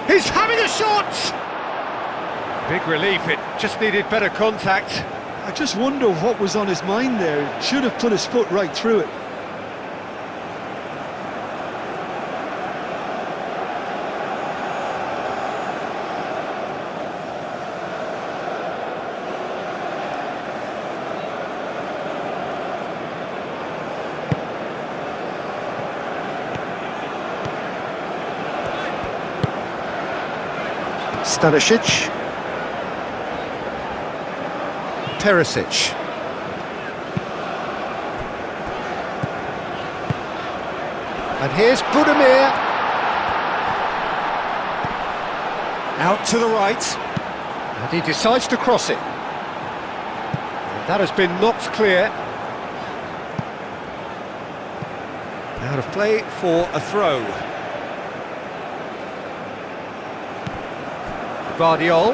He's having a shot! Big relief, it just needed better contact. I just wonder what was on his mind there. Should have put his foot right through it. Stanisic. Perisic. And here's Budimir. Out to the right. And he decides to cross it. And that has been knocked clear. Out of play for a throw. Vardiol.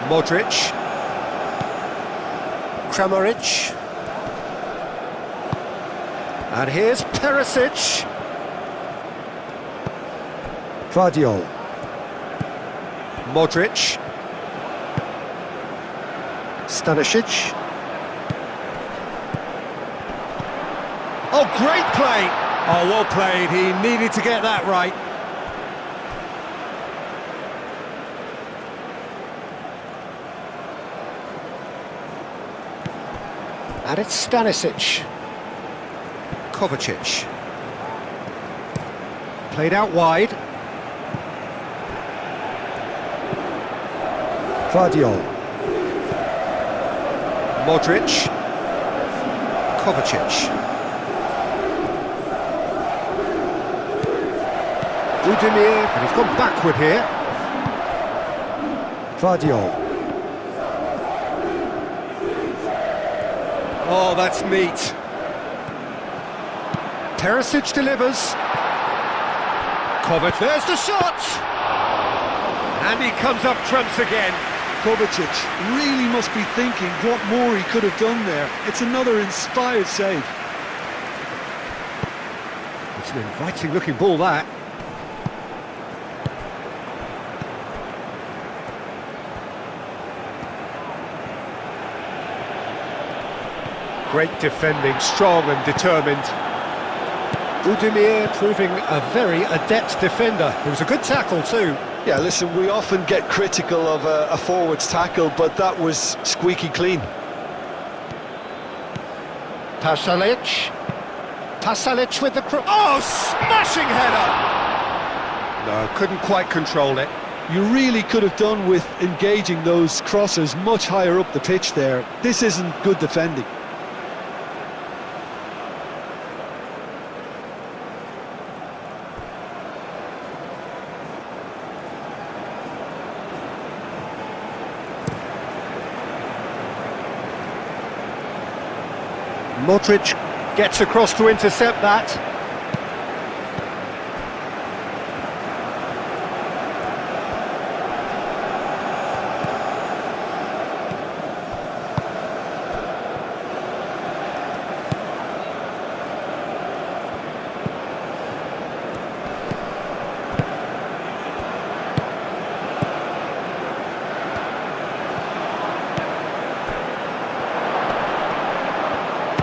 Modric. Kramaric. And here's Perisic. Vardiol. Modric. Stanisic. Oh, great play! Oh, well played. He needed to get that right. And it's Stanisic. Kovacic. Played out wide. Vardiol. Modric. Kovacic. Budimir, and he's gone backward here. Vardiol. Oh, that's neat. Perisic delivers. Kovacic, there's the shot! And he comes up trumps again. Kovacic really must be thinking what more he could have done there. It's another inspired save. It's an inviting looking ball, that. Great defending, strong and determined. Budimir proving a very adept defender. It was a good tackle too. Yeah, listen, we often get critical of a forward's tackle, but that was squeaky clean. Pasalic. Pasalic with the oh, smashing header! No, couldn't quite control it. You really could have done with engaging those crosses much higher up the pitch there. This isn't good defending. Modric gets across to intercept that.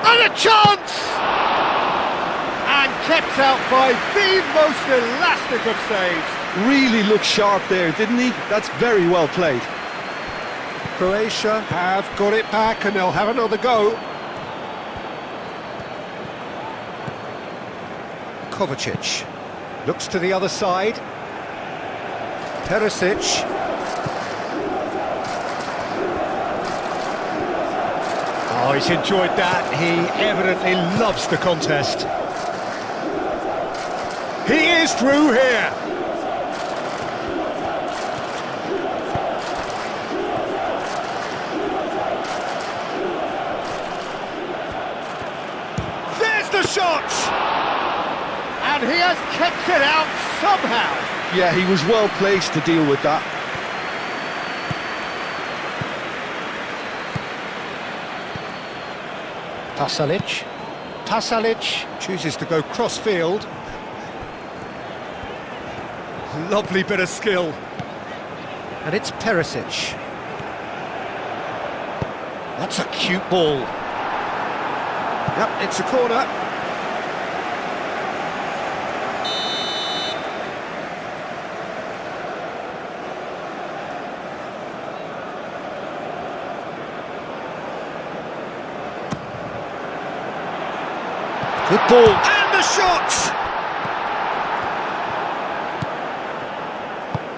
And a chance! And kept out by the most elastic of saves. Really looked sharp there, didn't he? That's very well played. Croatia have got it back and they'll have another go. Kovacic looks to the other side. Perisic. Oh, he's enjoyed that. He evidently loves the contest. He is through here. There's the shot! And he has kept it out somehow. Yeah, he was well placed to deal with that. Pasalic. Pasalic chooses to go cross-field. Lovely bit of skill. And it's Perisic. That's a cute ball. Yep, it's a corner. Good ball. And the shot!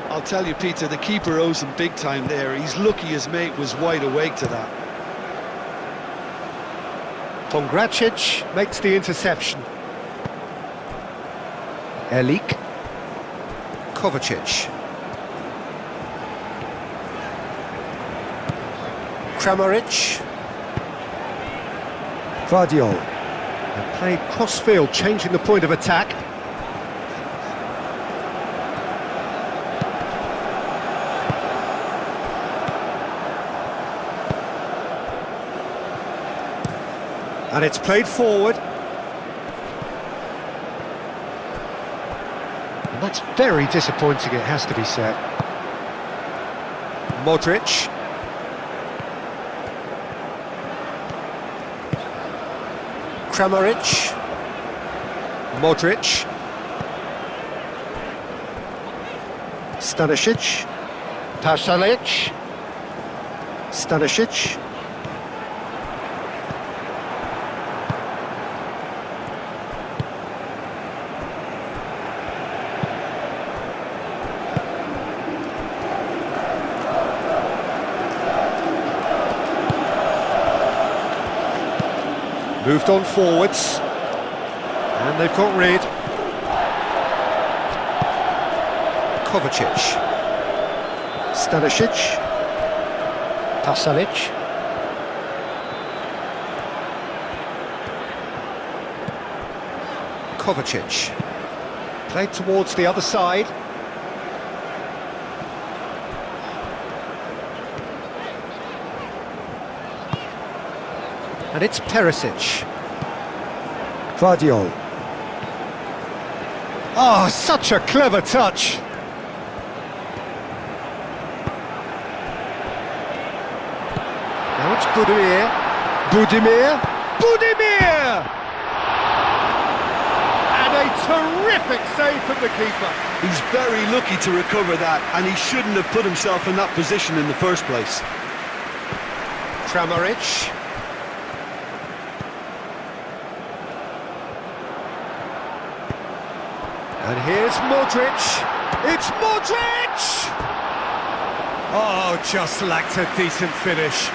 I'll tell you, Peter, the keeper owes him big time there. He's lucky his mate was wide awake to that. Pongracic makes the interception. Erlik. Kovacic. Kramaric. Vardiol. And played cross-field, changing the point of attack. And it's played forward. And that's very disappointing, it has to be said. Modric. Kramaric. Modric. Stanisic. Pasalic. Stanisic. Moved on forwards. And they've got rid. Kovacic. Stanisic. Pasalic. Kovacic. Played towards the other side. And it's Perisic. Vardiol. Oh, such a clever touch. Now it's Budimir. Budimir! And a terrific save from the keeper. He's very lucky to recover that, and he shouldn't have put himself in that position in the first place. Kramaric. And here's Modric. It's Modric! Oh, just lacked a decent finish.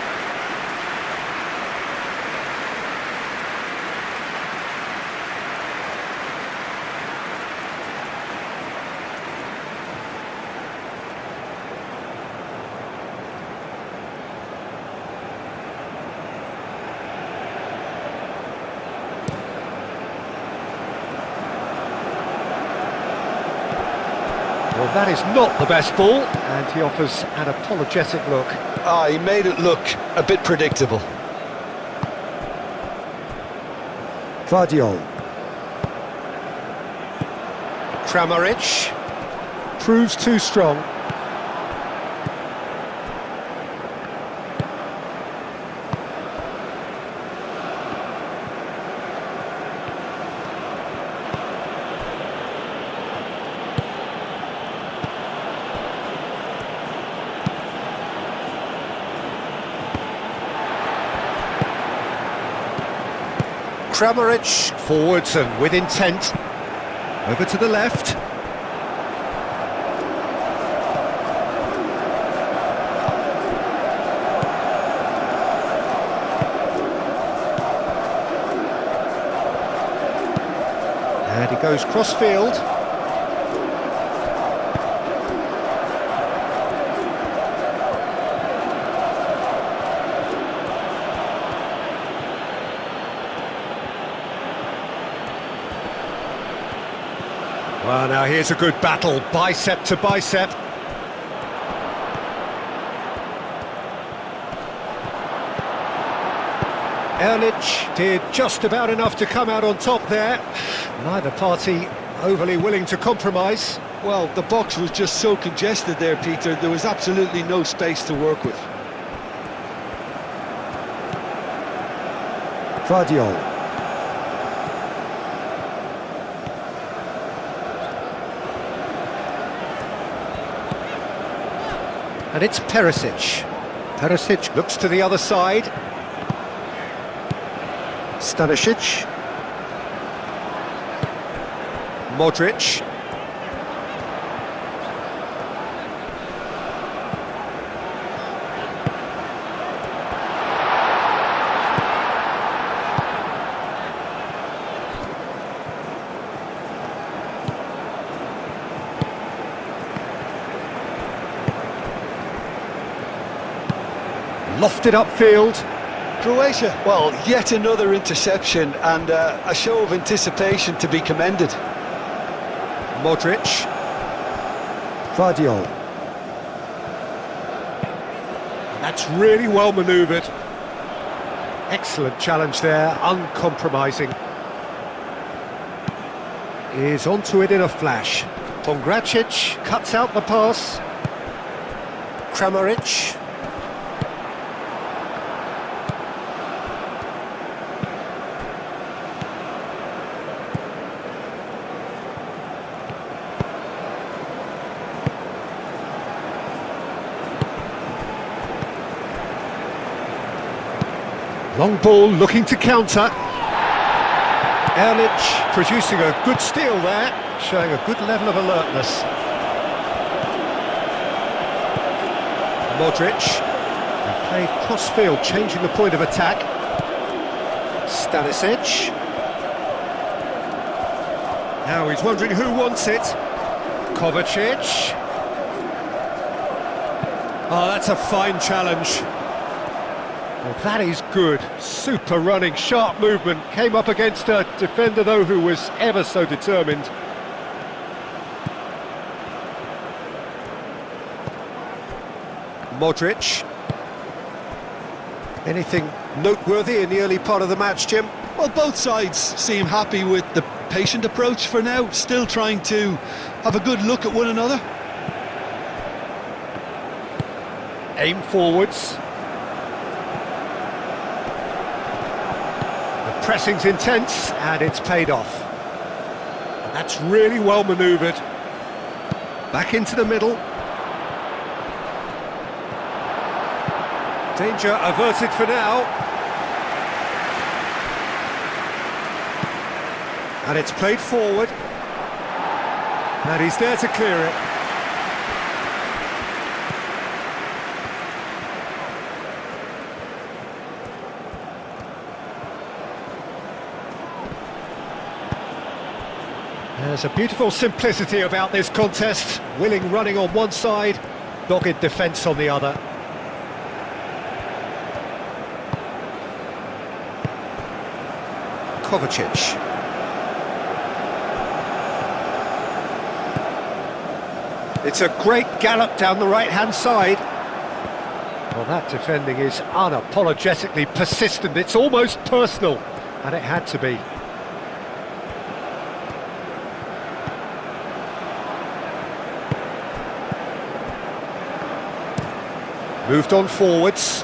Well, that is not the best ball, and he offers an apologetic look. He made it look a bit predictable. Vardiol. Kramaric. Proves too strong. Kramaric. Forwards and with intent. Over to the left. And he goes cross-field. Well, now here's a good battle, bicep to bicep. Erlich did just about enough to come out on top there. Neither party overly willing to compromise. Well, the box was just so congested there, Peter. There was absolutely no space to work with. Vardiol. And it's Perisic. Perisic looks to the other side. Stanisic. Modric. Lofted upfield. Croatia, well, yet another interception and a show of anticipation to be commended. Modric. Vardiol. That's really well manoeuvred. Excellent challenge there, uncompromising. Is onto it in a flash. Pongracic cuts out the pass. Kramaric. Long ball looking to counter. Erlich producing a good steal there, showing a good level of alertness. Modric. And played cross-field, changing the point of attack. Stanisic. Now he's wondering who wants it. Kovacic. Oh, that's a fine challenge. Well, that is good. Super running, sharp movement. Came up against a defender, though, who was ever so determined. Modric. Anything noteworthy in the early part of the match, Jim? Well, both sides seem happy with the patient approach for now, still trying to have a good look at one another. Aim forwards. Pressing's intense, and it's paid off. And that's really well manoeuvred. Back into the middle. Danger averted for now. And it's played forward. And he's there to clear it. There's a beautiful simplicity about this contest. Willing running on one side, dogged defence on the other. Kovacic. It's a great gallop down the right-hand side. Well, that defending is unapologetically persistent. It's almost personal, and it had to be. Moved on forwards.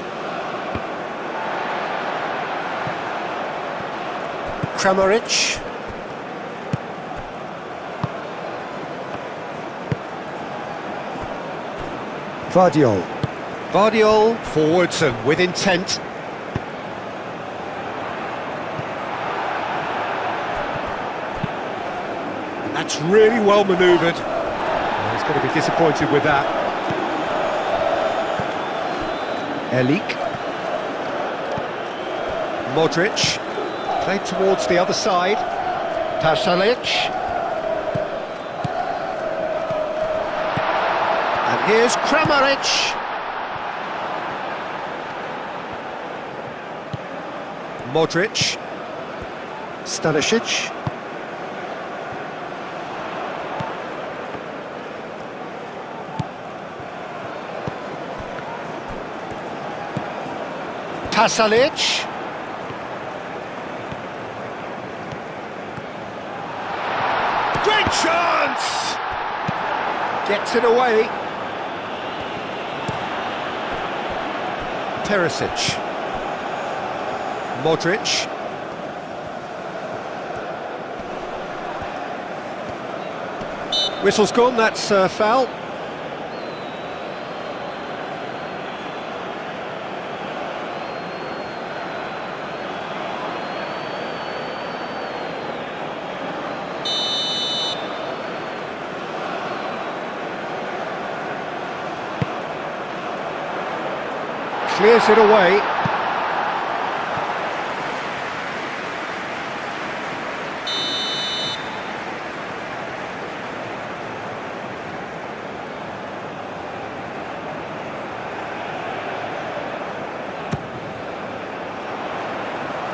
Kramaric. Vardiol. Vardiol forwards and with intent. And that's really well manoeuvred. He's going to be disappointed with that. Erlich. Modric. Played towards the other side. Pasalic. And here's Kramaric. Modric. Stanisic. Pasalic. Great chance! Gets it away. Perisic. Modric. Whistle's gone, that's foul. Clears it away.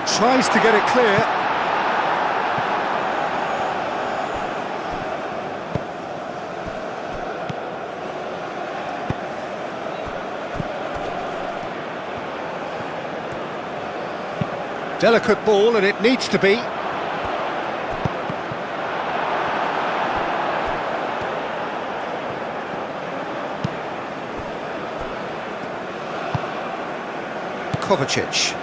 Tries to get it clear. Delicate ball, and it needs to be. Kovacic.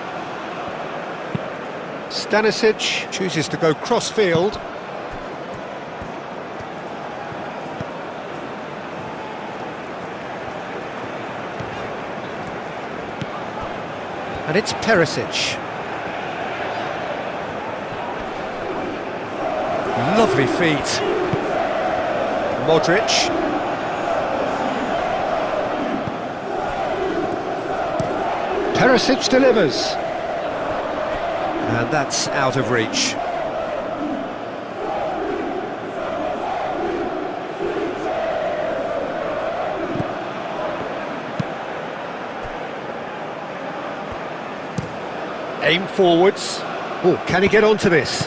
Stanisic chooses to go cross-field. And it's Perisic. Lovely feet. Modric. Perisic delivers. And that's out of reach. Aim forwards. Oh, can he get onto this?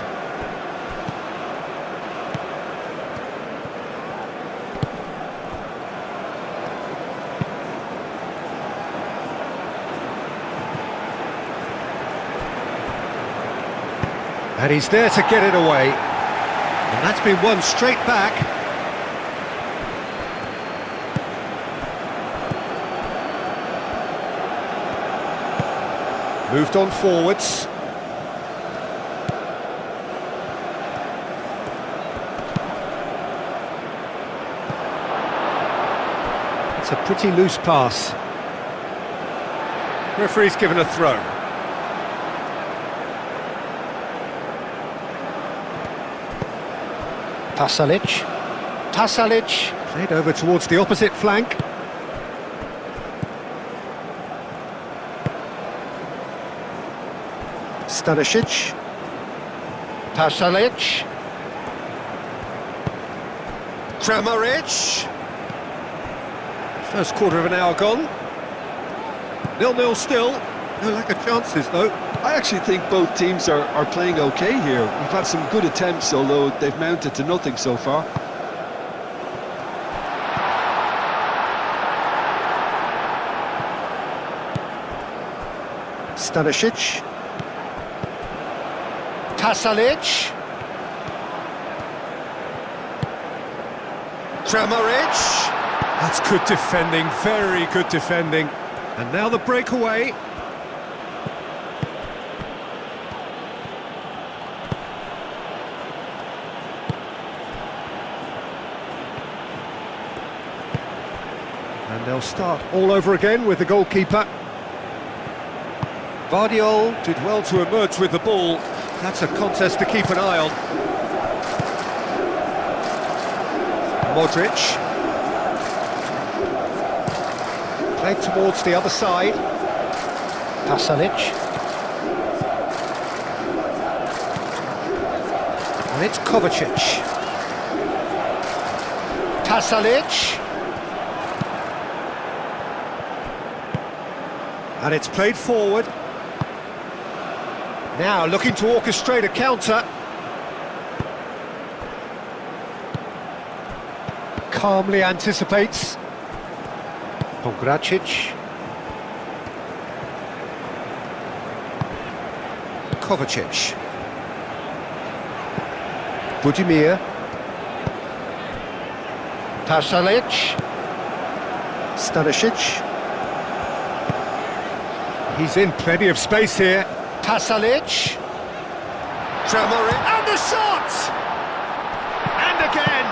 And he's there to get it away. And that's been won straight back. Moved on forwards. It's a pretty loose pass. Referee's given a throw. Pasalic, played over towards the opposite flank. Stanisic, Pasalic, Kramaric. First quarter of an hour gone. 0-0 still. No lack of chances though. I actually think both teams are playing okay here. We've had some good attempts, although they've mounted to nothing so far. Stanisic. Pasalic. Kramaric. That's good defending, very good defending. And now the breakaway. And they'll start all over again with the goalkeeper. Vardiol did well to emerge with the ball. That's a contest to keep an eye on. Modric. Played towards the other side. Pasalic. And it's Kovacic. Pasalic. And it's played forward. Now looking to orchestrate a counter. Calmly anticipates. Pongracic. Kovacic. Budimir. Pasalic. Stanisic. He's in plenty of space here. Pasalic. And the shot! And again!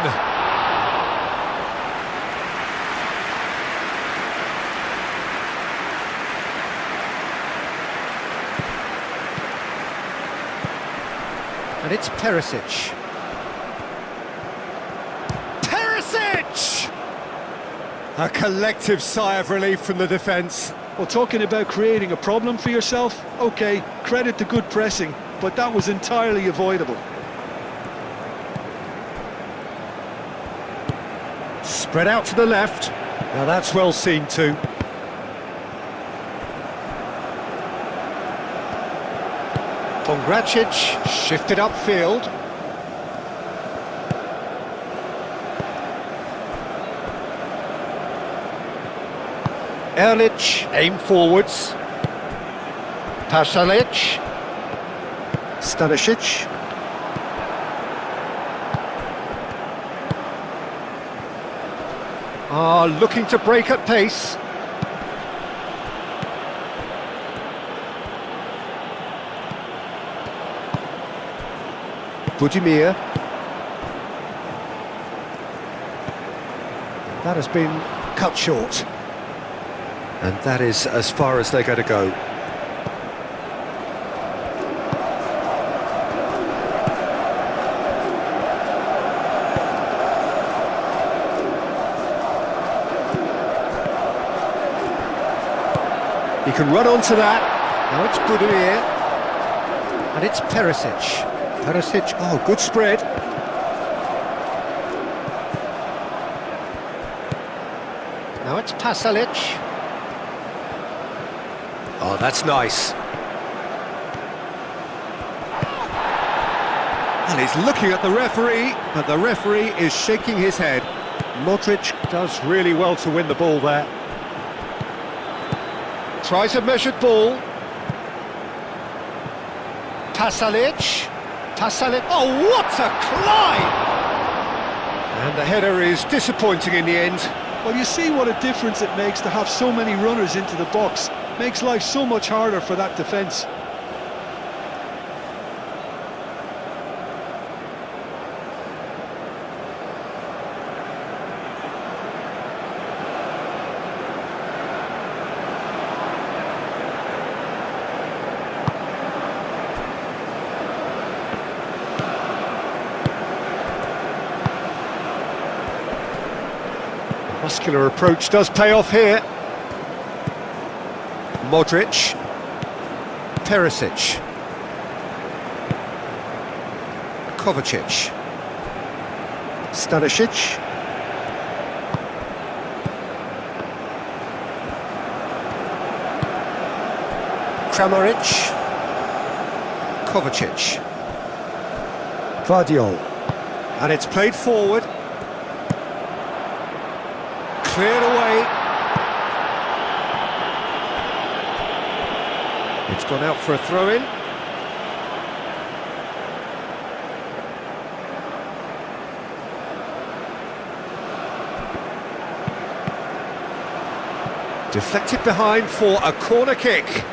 And it's Perisic. Perisic! A collective sigh of relief from the defence. Well, talking about creating a problem for yourself, okay, credit to good pressing, but that was entirely avoidable. Spread out to the left. Now that's well seen too. Pongracic shifted upfield. Erlich aimed forwards. Pasalic. Stanisic. Looking to break at pace. Budimir. That has been cut short. And that is as far as they're going to go. He can run onto that. Now it's Budimir. And it's Perisic. Perisic, oh, good spread. Now it's Pasalic. Oh, that's nice. And he's looking at the referee, and the referee is shaking his head. Modric does really well to win the ball there. Tries a measured ball. Pasalic. Pasalic, oh, what a climb! And the header is disappointing in the end. Well, you see what a difference it makes to have so many runners into the box. Makes life so much harder for that defence. Muscular approach does pay off here. Modric. Perisic. Kovacic. Stanisic. Kramaric. Kovacic. Vardiol. And it's played forward. Cleared away. It's gone out for a throw-in. Deflected behind for a corner kick.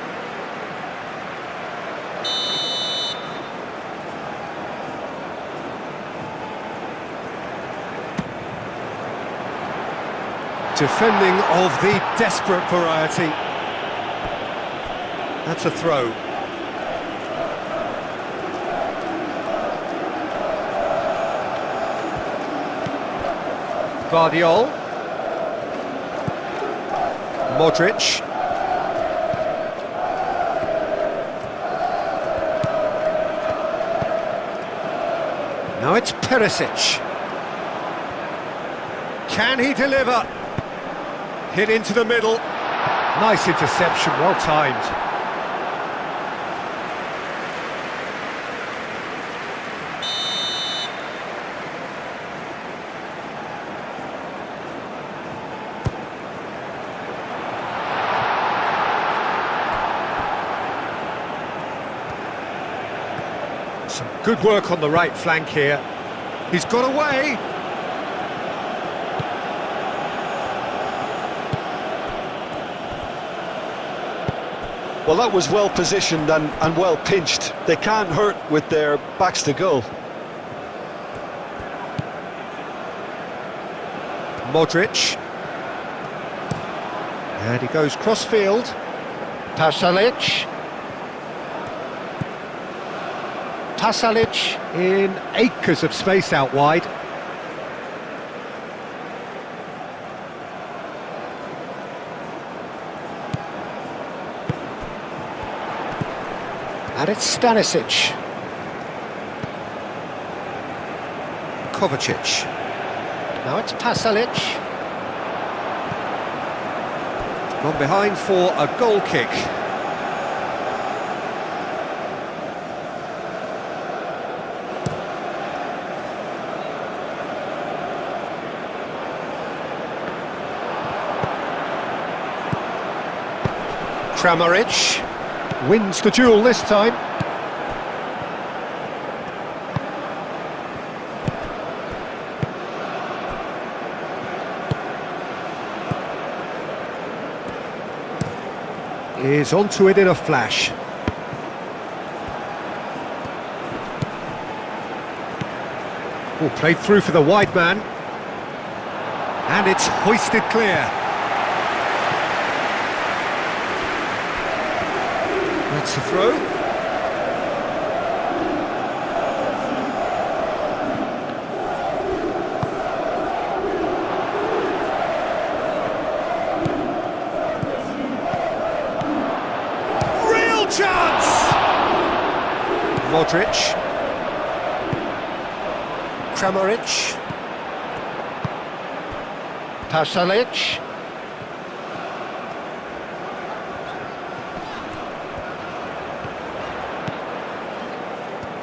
Defending of the desperate variety. That's a throw. Vardiol. Modric. Now it's Perisic. Can he deliver? Hit into the middle. Nice interception, well timed. Some good work on the right flank here. He's got away. Well, that was well positioned and well pinched. They can't hurt with their backs to goal. Modric. And he goes cross-field. Pasalic. Pasalic in acres of space out wide. And it's Stanisic. Kovacic. Now it's Pasalic. It's gone behind for a goal kick. Kramaric wins the duel this time. Is onto it in a flash. Oh, played through for the wide man. And it's hoisted clear. That's the throw. Real chance! Modric. Kramaric. Pasalic.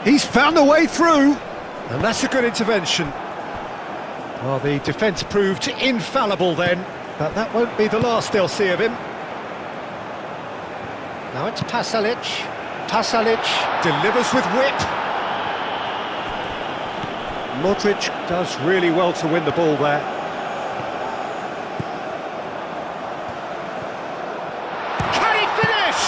He's found a way through, and that's a good intervention. Well, the defence proved infallible then, but that won't be the last they'll see of him. Now it's Pasalic. Pasalic delivers with whip. Modric does really well to win the ball there. Can he finish?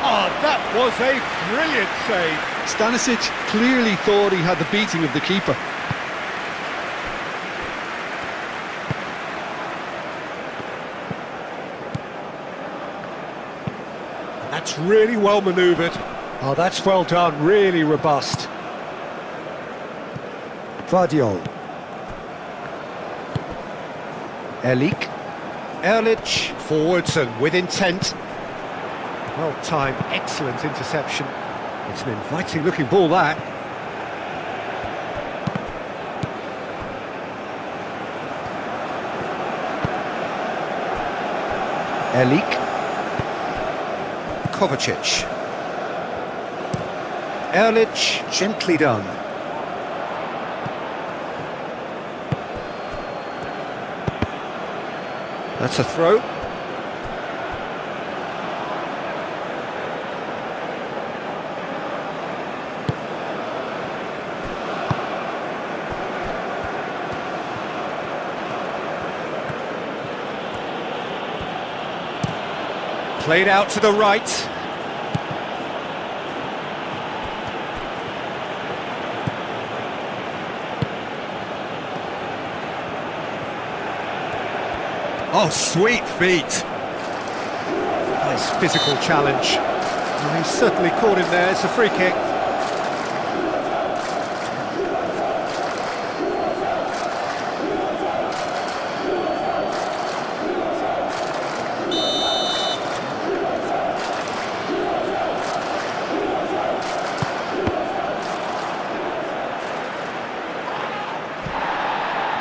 Oh, that was a brilliant save. Stanisic clearly thought he had the beating of the keeper. And that's really well manoeuvred. Oh, that's well done, really robust. Vardiol. Erlich forwards and with intent. Well timed, excellent interception. It's an inviting looking ball, that. Kovacic. Erlich, gently done. That's a throw. Played out to the right. Oh, sweet feet. Nice physical challenge. And he's certainly caught him there. It's a free kick.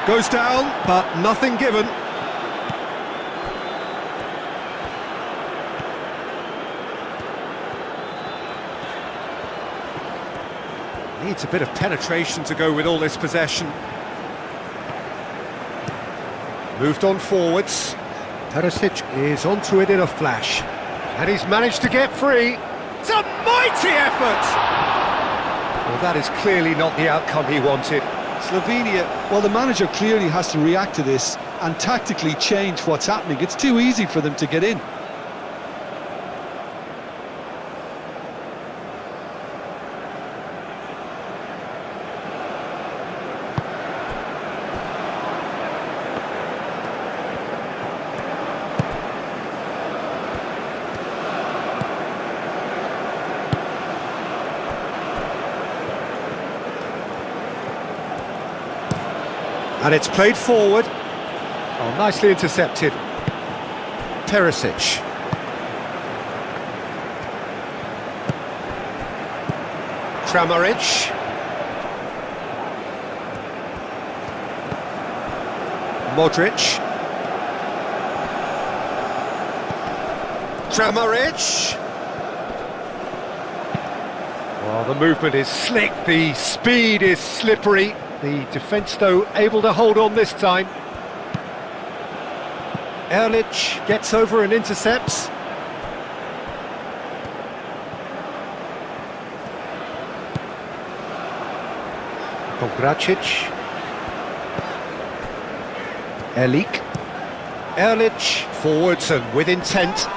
Goes down, but nothing given. Needs a bit of penetration to go with all this possession. Moved on forwards. Perisic is onto it in a flash. And he's managed to get free. It's a mighty effort! Well, that is clearly not the outcome he wanted. Slovenia, well, the manager clearly has to react to this and tactically change what's happening. It's too easy for them to get in. And it's played forward. Oh, nicely intercepted. Perisic. Kramaric. Modric. Kramaric. Well, the movement is slick, the speed is slippery. The defence, though, able to hold on this time. Erlich gets over and intercepts. Pogracic. Erlich forwards and with intent.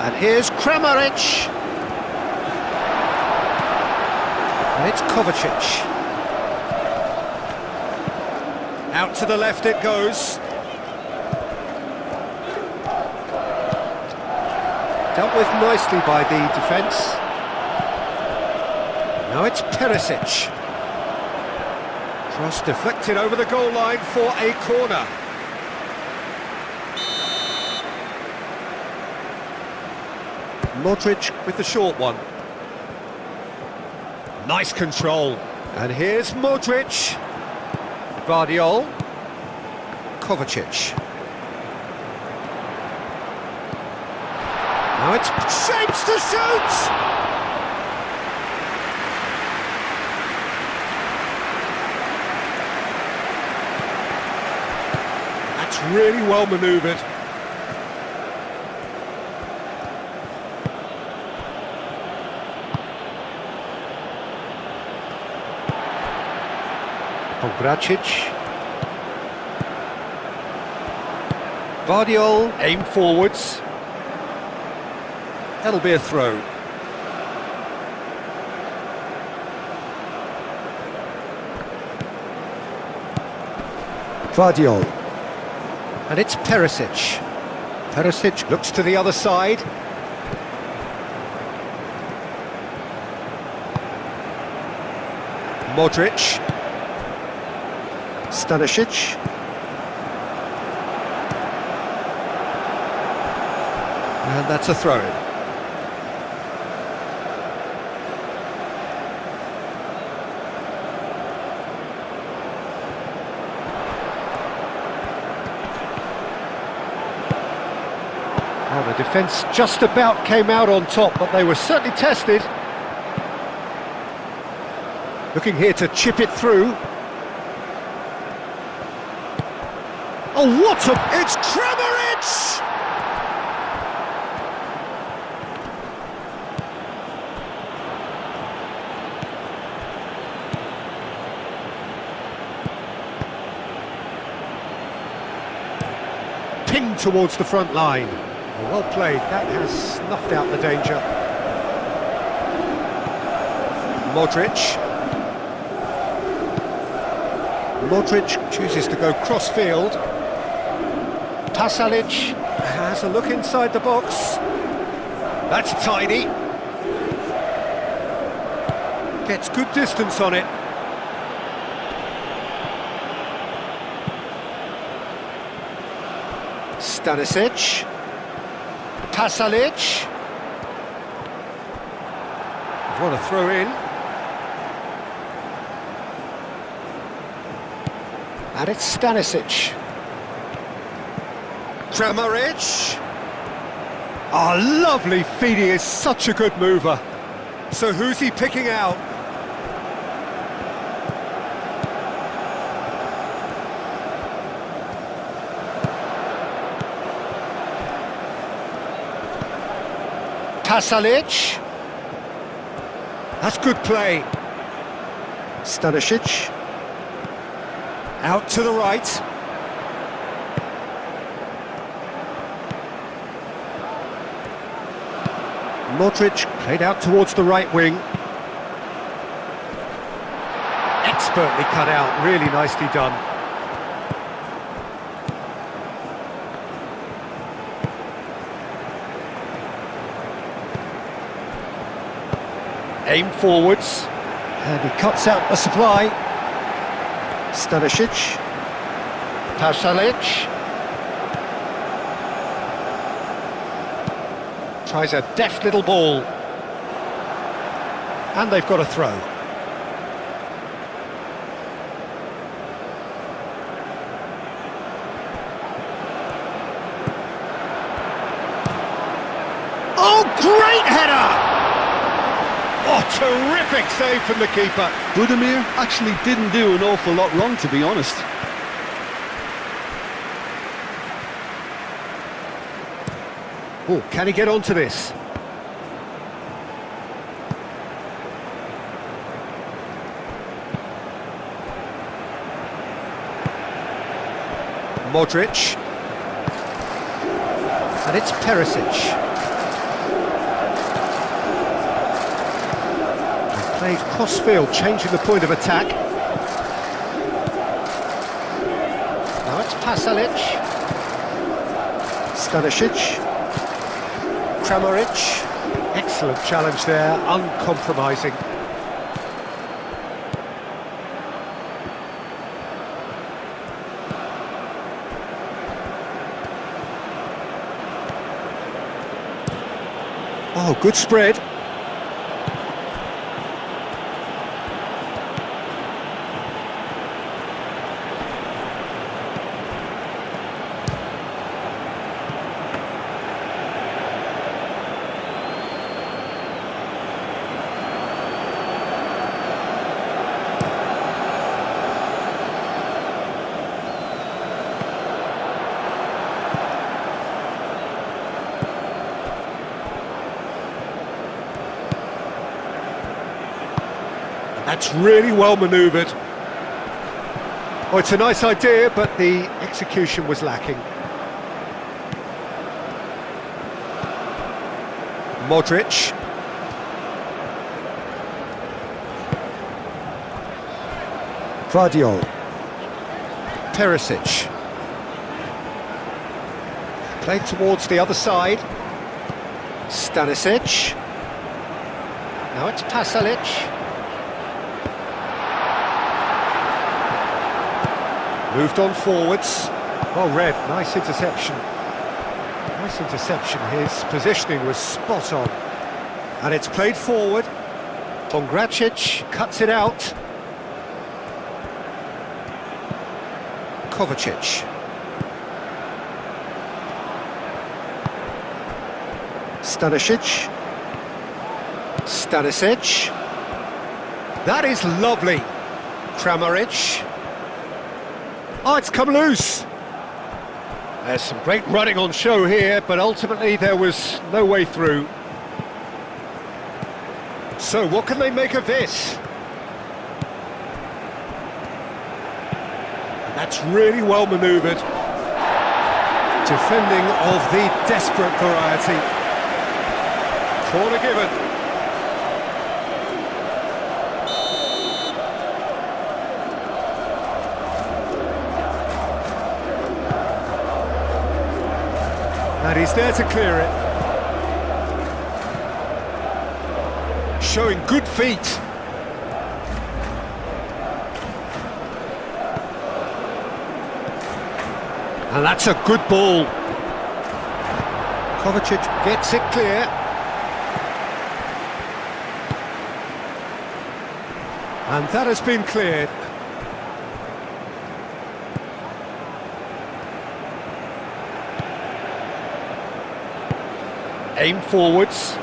And here's Kramaric. And it's Kovacic. Out to the left it goes. Dealt with nicely by the defence. Now it's Perisic. Cross deflected over the goal line for a corner. Modric with the short one. Nice control. And here's Modric. Guardiol. Kovacic. Now it's shapes to shoot! That's really well manoeuvred. Pogracic. Guardiol aim forwards. That'll be a throw. Guardiol. And it's Perisic. Perisic looks to the other side. Modric. Stanisic. And that's a throw-in. Well, the defence just about came out on top, but they were certainly tested. Looking here to chip it through. Oh, what a... It's Kramaric! Pinged towards the front line. Well played, that has snuffed out the danger. Modric. Modric chooses to go cross-field. Pasalic has a look inside the box. That's tidy. Gets good distance on it. Stanisic. Pasalic. Want to throw in. And it's Stanisic. Kramaric. Oh, lovely feed, he is such a good mover. So who's he picking out? Pasalic. That's good play. Stanisic. Out to the right. Modric played out towards the right wing. Expertly cut out, really nicely done. Aim forwards. And he cuts out the supply. Stanisic. Pasalic. Tries a deft little ball. And they've got a throw. Oh, great header! Oh, terrific save from the keeper. Budimir actually didn't do an awful lot wrong, to be honest. Oh, can he get onto this? Modric. And it's Perisic. They played cross-field, changing the point of attack. Now it's Pasalic. Stanisic. Kramaric. Excellent challenge there, uncompromising. Oh, good spread. That's really well manoeuvred. Oh, it's a nice idea, but the execution was lacking. Modric. Vardiol. Perisic. Played towards the other side. Stanisic. Now it's Pasalic. Moved on forwards. Well read, nice interception. Nice interception, his positioning was spot on. And it's played forward. Pongracic cuts it out. Kovacic. Stanisic. Stanisic. That is lovely. Kramaric. Oh, it's come loose. There's some great running on show here, but ultimately there was no way through. So what can they make of this? And that's really well manoeuvred. Defending of the desperate variety. Corner given. And he's there to clear it. Showing good feet. And that's a good ball. Kovacic gets it clear. And that has been cleared. Aim forwards.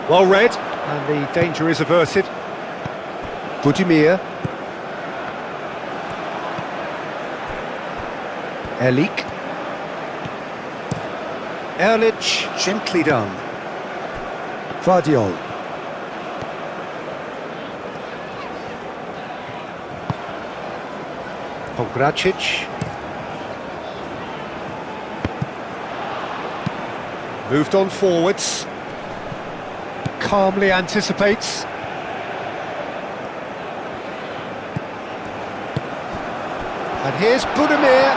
Well read, and the danger is averted. Budimir. Erlich. Erlich. Gently done. Vardiol. Pongracic. Moved on forwards. Calmly anticipates. And here's Budimir.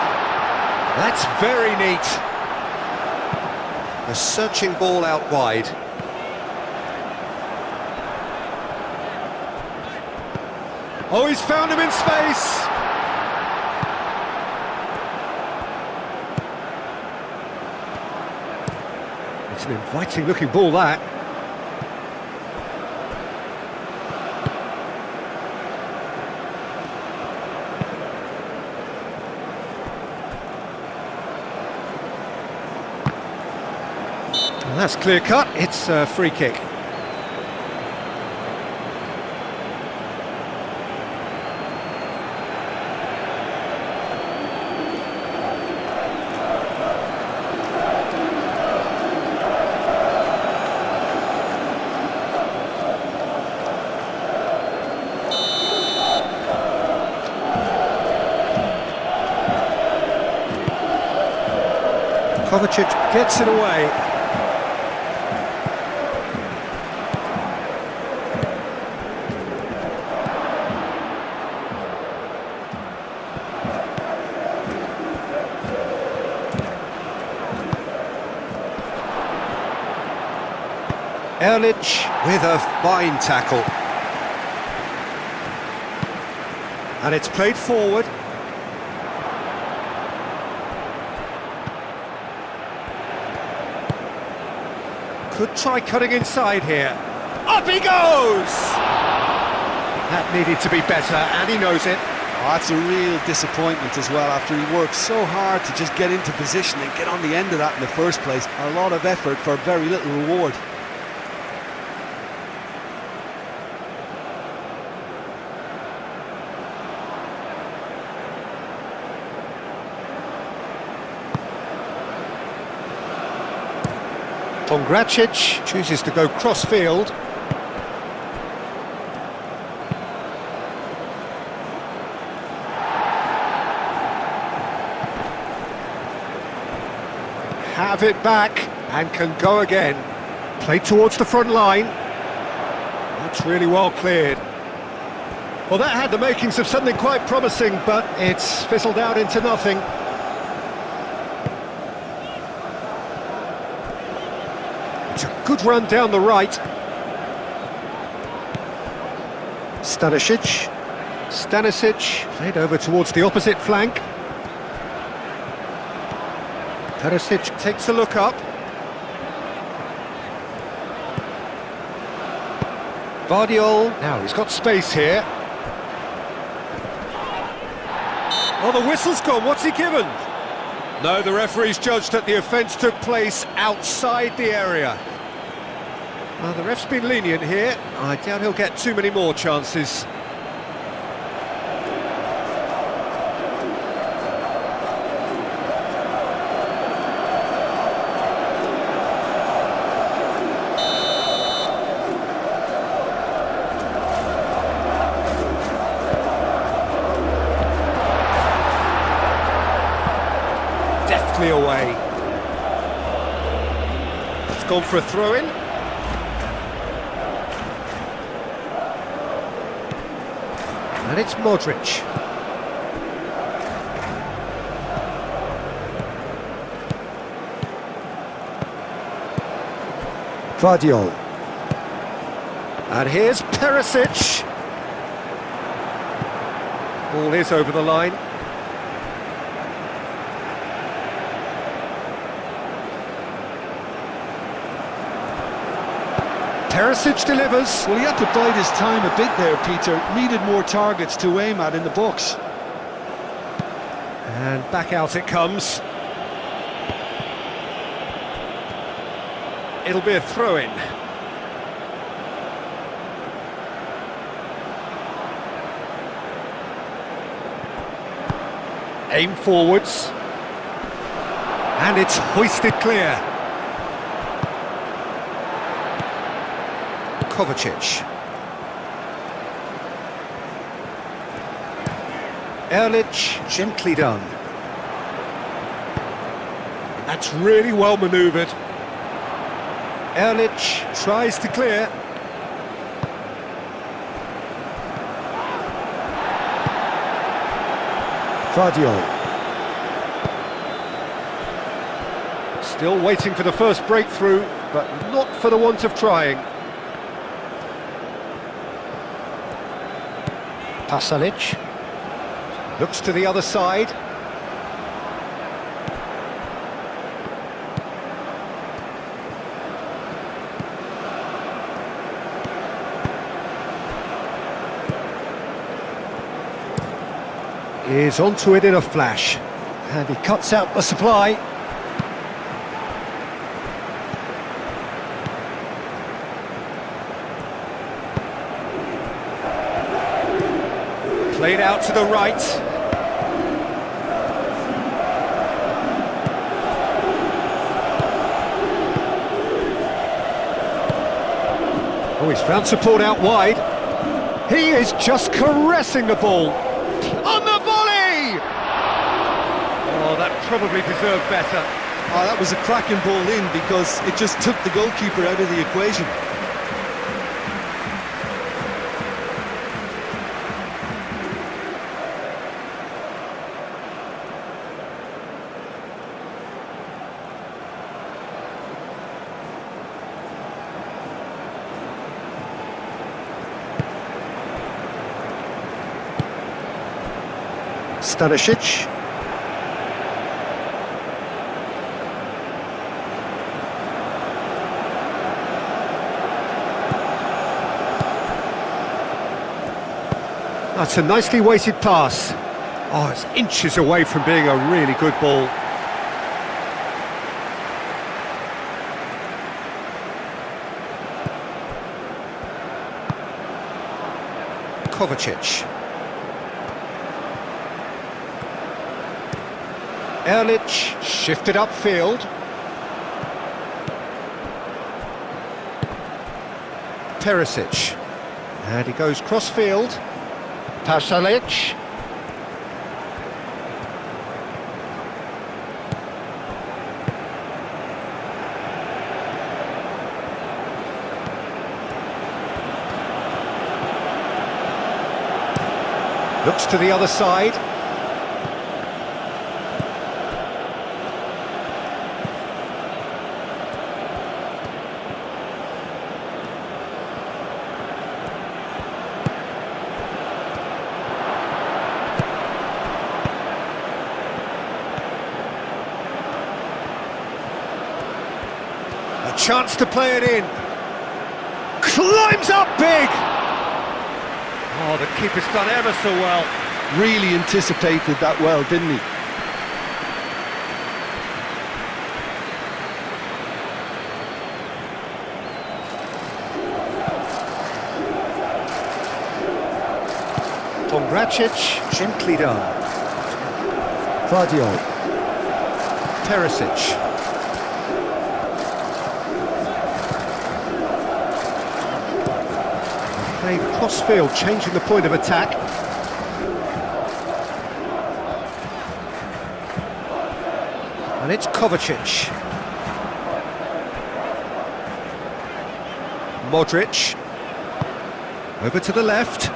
That's very neat. A searching ball out wide. Oh, he's found him in space. It's an inviting looking ball, that. And that's clear cut, it's a free kick. Kovacic gets it away. Erlich with a fine tackle. And it's played forward. Could try cutting inside here. Up he goes! That needed to be better, and he knows it. Oh, that's a real disappointment as well, after he worked so hard to just get into position and get on the end of that in the first place. A lot of effort for very little reward. Pongracic chooses to go cross-field. Have it back and can go again. Played towards the front line. That's really well cleared. Well, that had the makings of something quite promising, but it's fizzled out into nothing. It's a good run down the right. Stanisic played over towards the opposite flank. Perisic takes a look up. Vardiol, now he's got space here. Oh, the whistle's gone, what's he given? No, the referee's judged that the offence took place outside the area. Well, the ref's been lenient here. I doubt he'll get too many more chances. Deftly away. It's gone for a throw-in. And it's Modric. Vardiol. And here's Perisic. Ball is over the line. Perisic delivers. Well, he had to bide his time a bit there, Peter. Needed more targets to aim at in the box. And back out it comes. It'll be a throw-in. Aim forwards. And it's hoisted clear. Kovacic. Erlich, gently done. That's really well manoeuvred. Erlich tries to clear. Still waiting for the first breakthrough, but not for the want of trying. Pasalic looks to the other side. Is onto it in a flash, and he cuts out the supply. Played out to the right. Oh, he's found support out wide. He is just caressing the ball. On the volley! Oh, that probably deserved better. Oh, that was a cracking ball in because it just took the goalkeeper out of the equation. Stanisic. That's a nicely weighted pass. Oh, it's inches away from being a really good ball. Kovacic. Erlich shifted upfield. Teresic. And he goes cross-field. Pasalic. Looks to the other side. A chance to play it in. Climbs up big! Oh, the keeper's done ever so well. Really anticipated that well, didn't he? Pongracic, gently done. Vardiol. Teresic. Played cross-field, changing the point of attack. And it's Kovacic. Modric. Over to the left.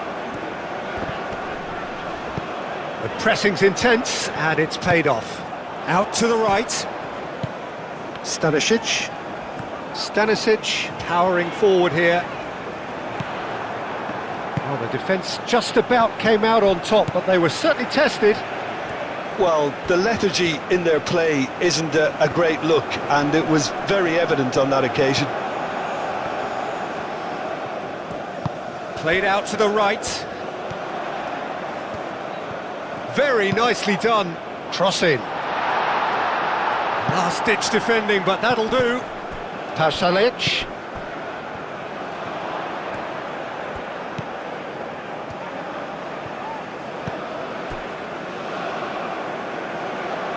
The pressing's intense, and it's paid off. Out to the right. Stanisic. Stanisic powering forward here. Well, the defence just about came out on top, but they were certainly tested. Well, the lethargy in their play isn't a great look, and it was very evident on that occasion. Played out to the right. Very nicely done. Crossing. Last-ditch defending, but that'll do. Pasalic.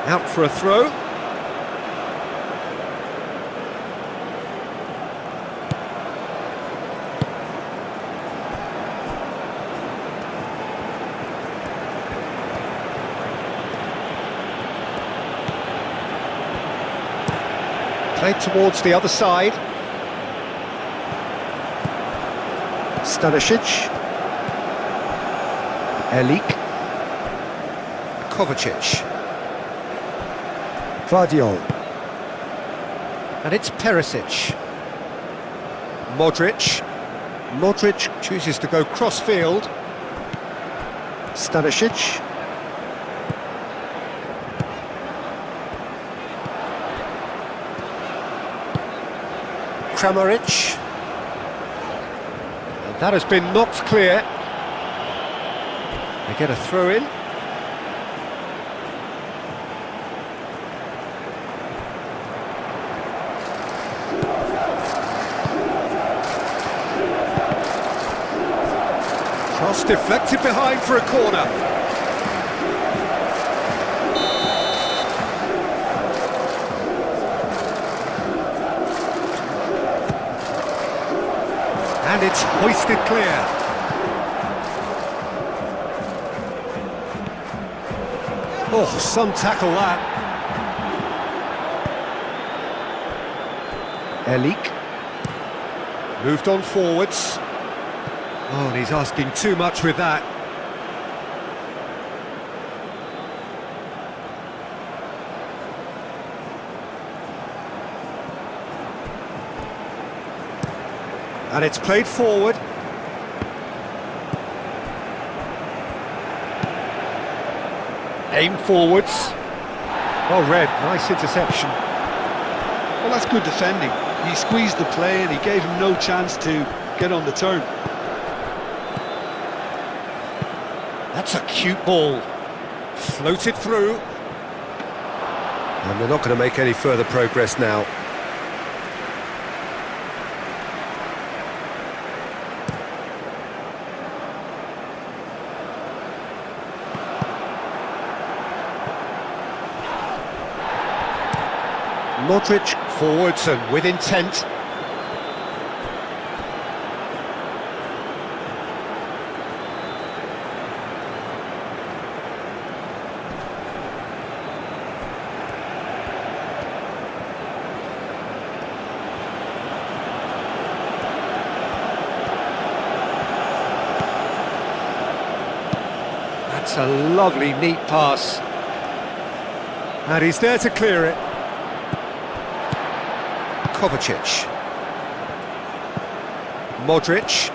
Out for a throw. Played towards the other side. Stanisic. Erlich. Kovacic. Vardiol. And it's Perisic. Modric. Modric chooses to go cross-field. Stanisic. Kramaric. And that has been knocked clear. They get a throw-in. Cross deflected behind for a corner. And it's hoisted clear. Oh, some tackle that. Elik. Moved on forwards. Oh, and he's asking too much with that. And it's played forward. Aim forwards. Oh, Red, nice interception. Well, that's good defending. He squeezed the play and he gave him no chance to get on the turn. That's a cute ball. Floated through. And they're not going to make any further progress now. Modric forwards and with intent. That's a lovely, neat pass. And he's there to clear it. Kovacic. Modric.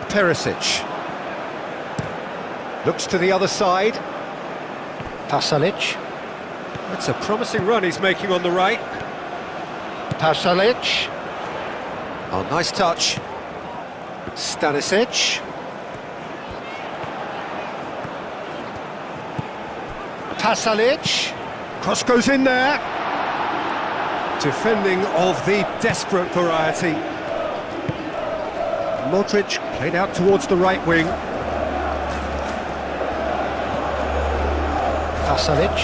Perisic. Looks to the other side. Pasalic. That's a promising run he's making on the right. Pasalic. Oh, nice touch. Stanisic. Pasalic. Cross goes in there. Defending of the desperate variety. Modric played out towards the right wing. Pasalic.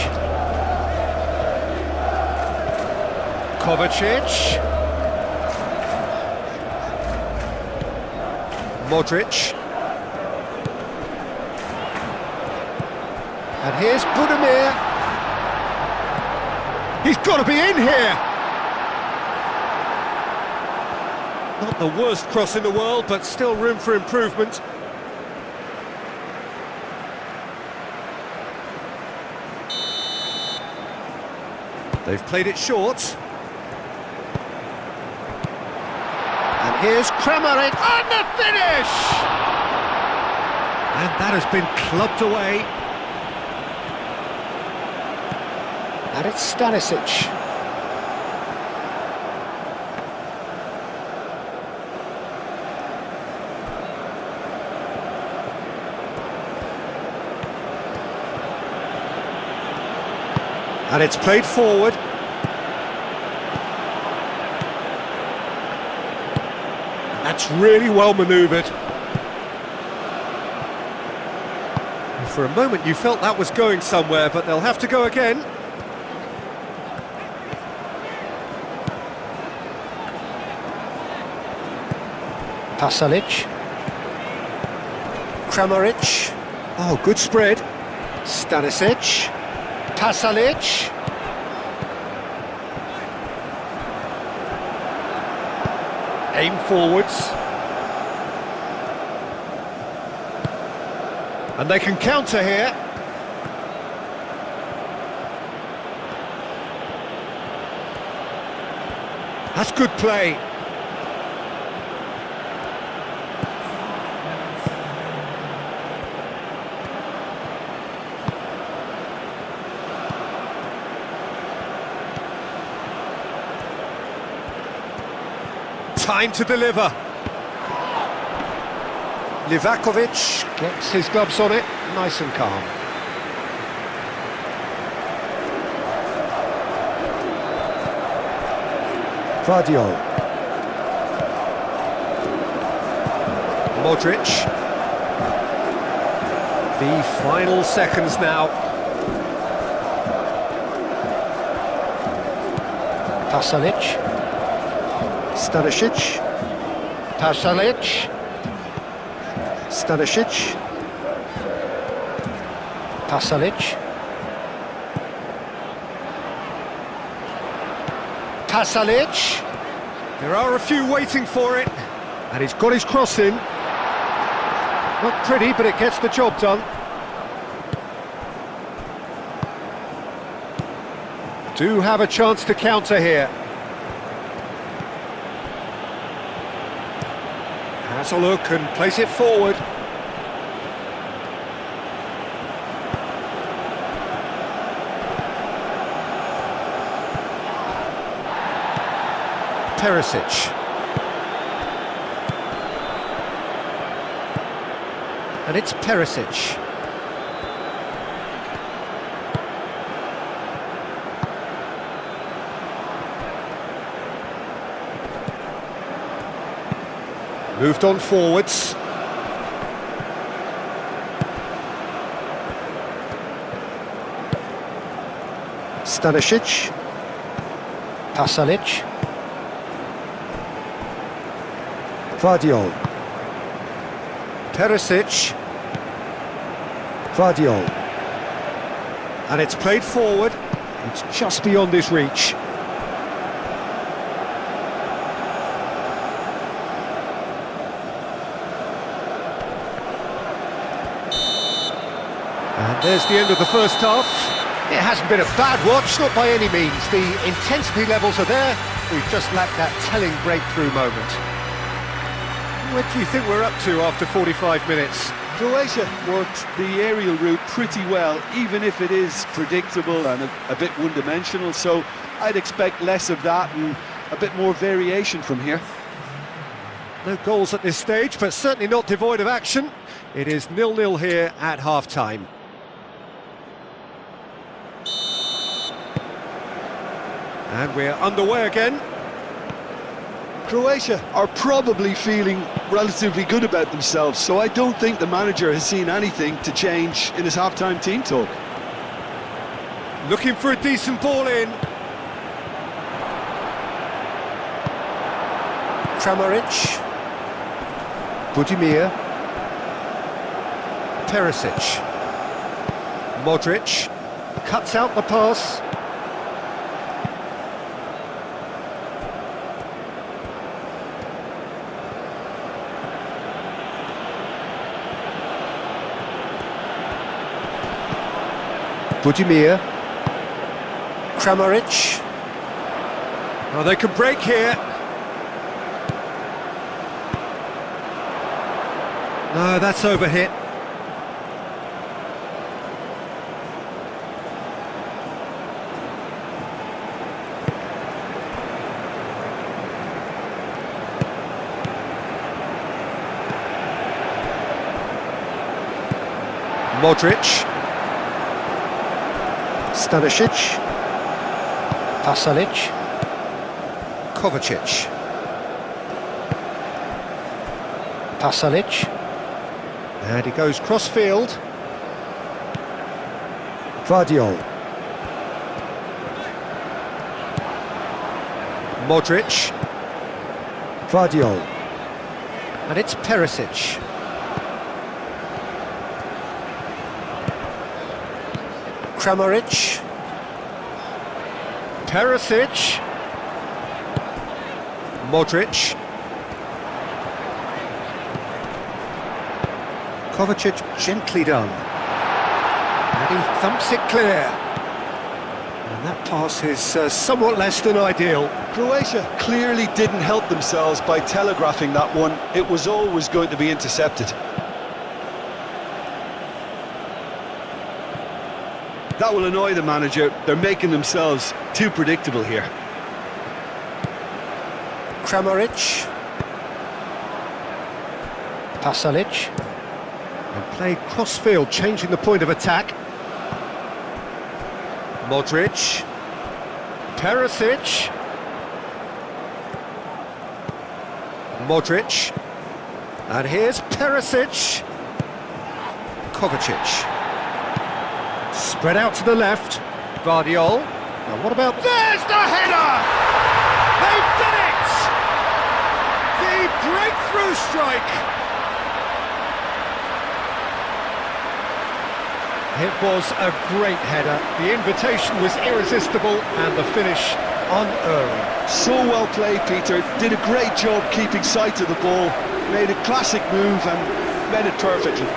Kovacic. Modric. And here's Budimir. He's got to be in here. Not the worst cross in the world, but still room for improvement. They've played it short. And here's Kramaric on the finish! And that has been clubbed away. And it's Stanisic. And it's played forward. And that's really well manoeuvred. For a moment you felt that was going somewhere, but they'll have to go again. Pasalic. Kramaric. Oh, good spread. Stanisic. Pasalic. Aim forwards. And they can counter here. That's good play. Time to deliver. Livakovic gets his gloves on it, nice and calm. Vardiol. Modric. The final seconds now. Pasalic. Stanisic. Pasalic. Stanisic. Pasalic. Pasalic. There are a few waiting for it. And he's got his cross in. Not pretty, but it gets the job done. Do have a chance to counter here. Has a look and plays it forward. Perisic. And it's Perisic. Moved on forwards. Stanisic. Pasalic. Vardiol. Perisic. Vardiol. And it's played forward. It's just beyond his reach. And there's the end of the first half. It hasn't been a bad watch, not by any means. The intensity levels are there. We've just lacked that telling breakthrough moment. What do you think we're up to after 45 minutes? Croatia worked the aerial route pretty well, even if it is predictable and a bit one-dimensional, so I'd expect less of that and a bit more variation from here. No goals at this stage, but certainly not devoid of action. It is 0-0 here at half-time. And we're underway again. Croatia are probably feeling relatively good about themselves, so I don't think the manager has seen anything to change in his half-time team talk. Looking for a decent ball in. Kramaric. Budimir. Perisic. Modric. Cuts out the pass. Budimir. Kramaric. Oh, they can break here. No, that's overhit. Modric. Stanisic. Pasalic. Kovacic. Pasalic. And he goes cross-field. Vardiol. Modric. Vardiol. And it's Perisic. Kramaric. Perisic. Modric. Kovacic gently done. And he thumps it clear. And That pass is somewhat less than ideal. Croatia clearly didn't help themselves by telegraphing that one. It was always going to be intercepted. That will annoy the manager. They're making themselves too predictable here. Kramaric. Pasalic. And played cross-field, changing the point of attack. Modric. Perisic. Modric. And here's Perisic. Kovacic. Spread out to the left. Guardiol. Now what about... There's the header! They've done it! The breakthrough strike! It was a great header. The invitation was irresistible and the finish unerring. So well played, Peter. Did a great job keeping sight of the ball. Made a classic move and read it perfectly.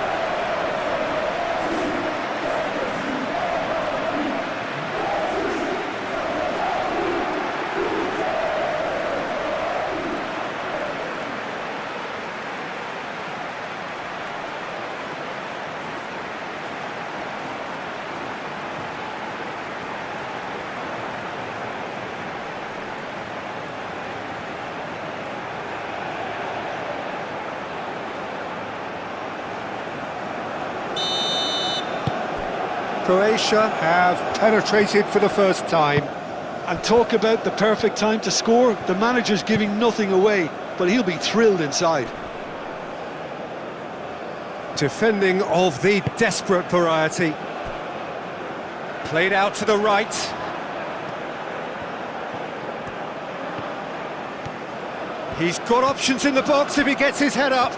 Croatia have penetrated for the first time. And talk about the perfect time to score. The manager's giving nothing away, but he'll be thrilled inside. Defending of the desperate variety. Played out to the right. He's got options in the box if he gets his head up.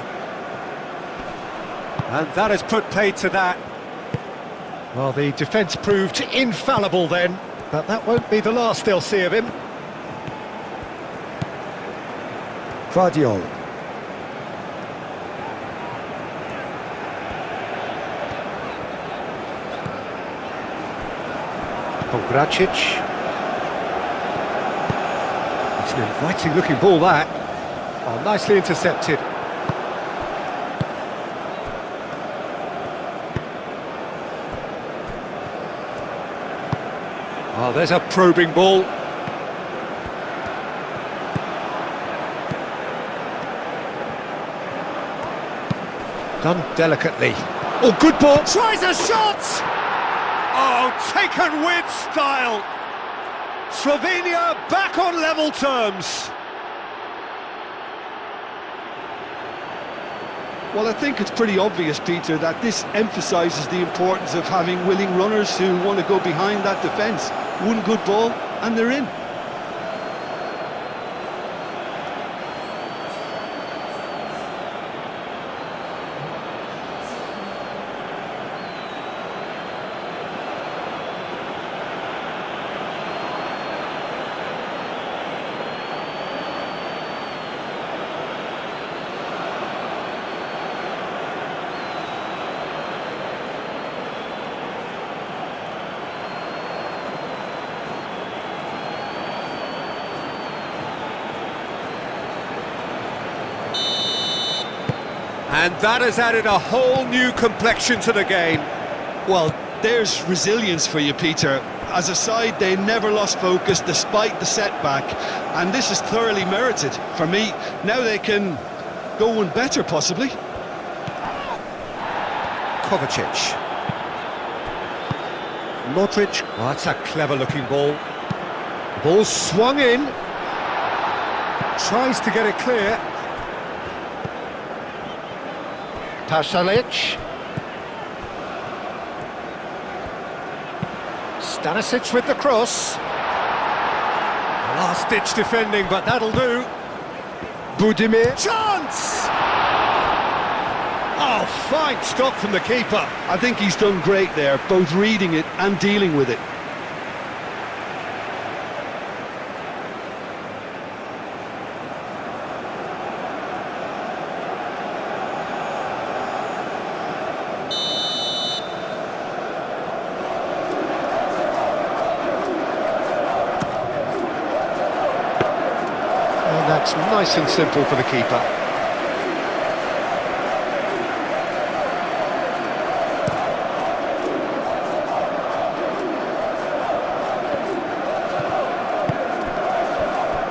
And that has put paid to that. Well, the defence proved infallible then, but that won't be the last they'll see of him. Guardiol. Gracic. It's an inviting looking ball that. Oh, nicely intercepted. Oh, there's a probing ball. Done delicately. Oh, good ball. Tries a shot! Oh, taken with style. Slovenia back on level terms. Well, I think it's pretty obvious, Peter, that this emphasises the importance of having willing runners who want to go behind that defence. One good ball, and they're in. And that has added a whole new complexion to the game. Well, there's resilience for you, Peter. As a side, they never lost focus despite the setback, and this is thoroughly merited. For me, now they can go one better, possibly. Kovacic. Modric. Oh, that's a clever-looking ball. The ball swung in. Tries to get it clear. Pasalic. Stanisic with the cross. Last-ditch defending, but that'll do. Budimir. Chance! Oh, fine stop from the keeper. I think he's done great there, both reading it and dealing with it. Looks nice and simple for the keeper.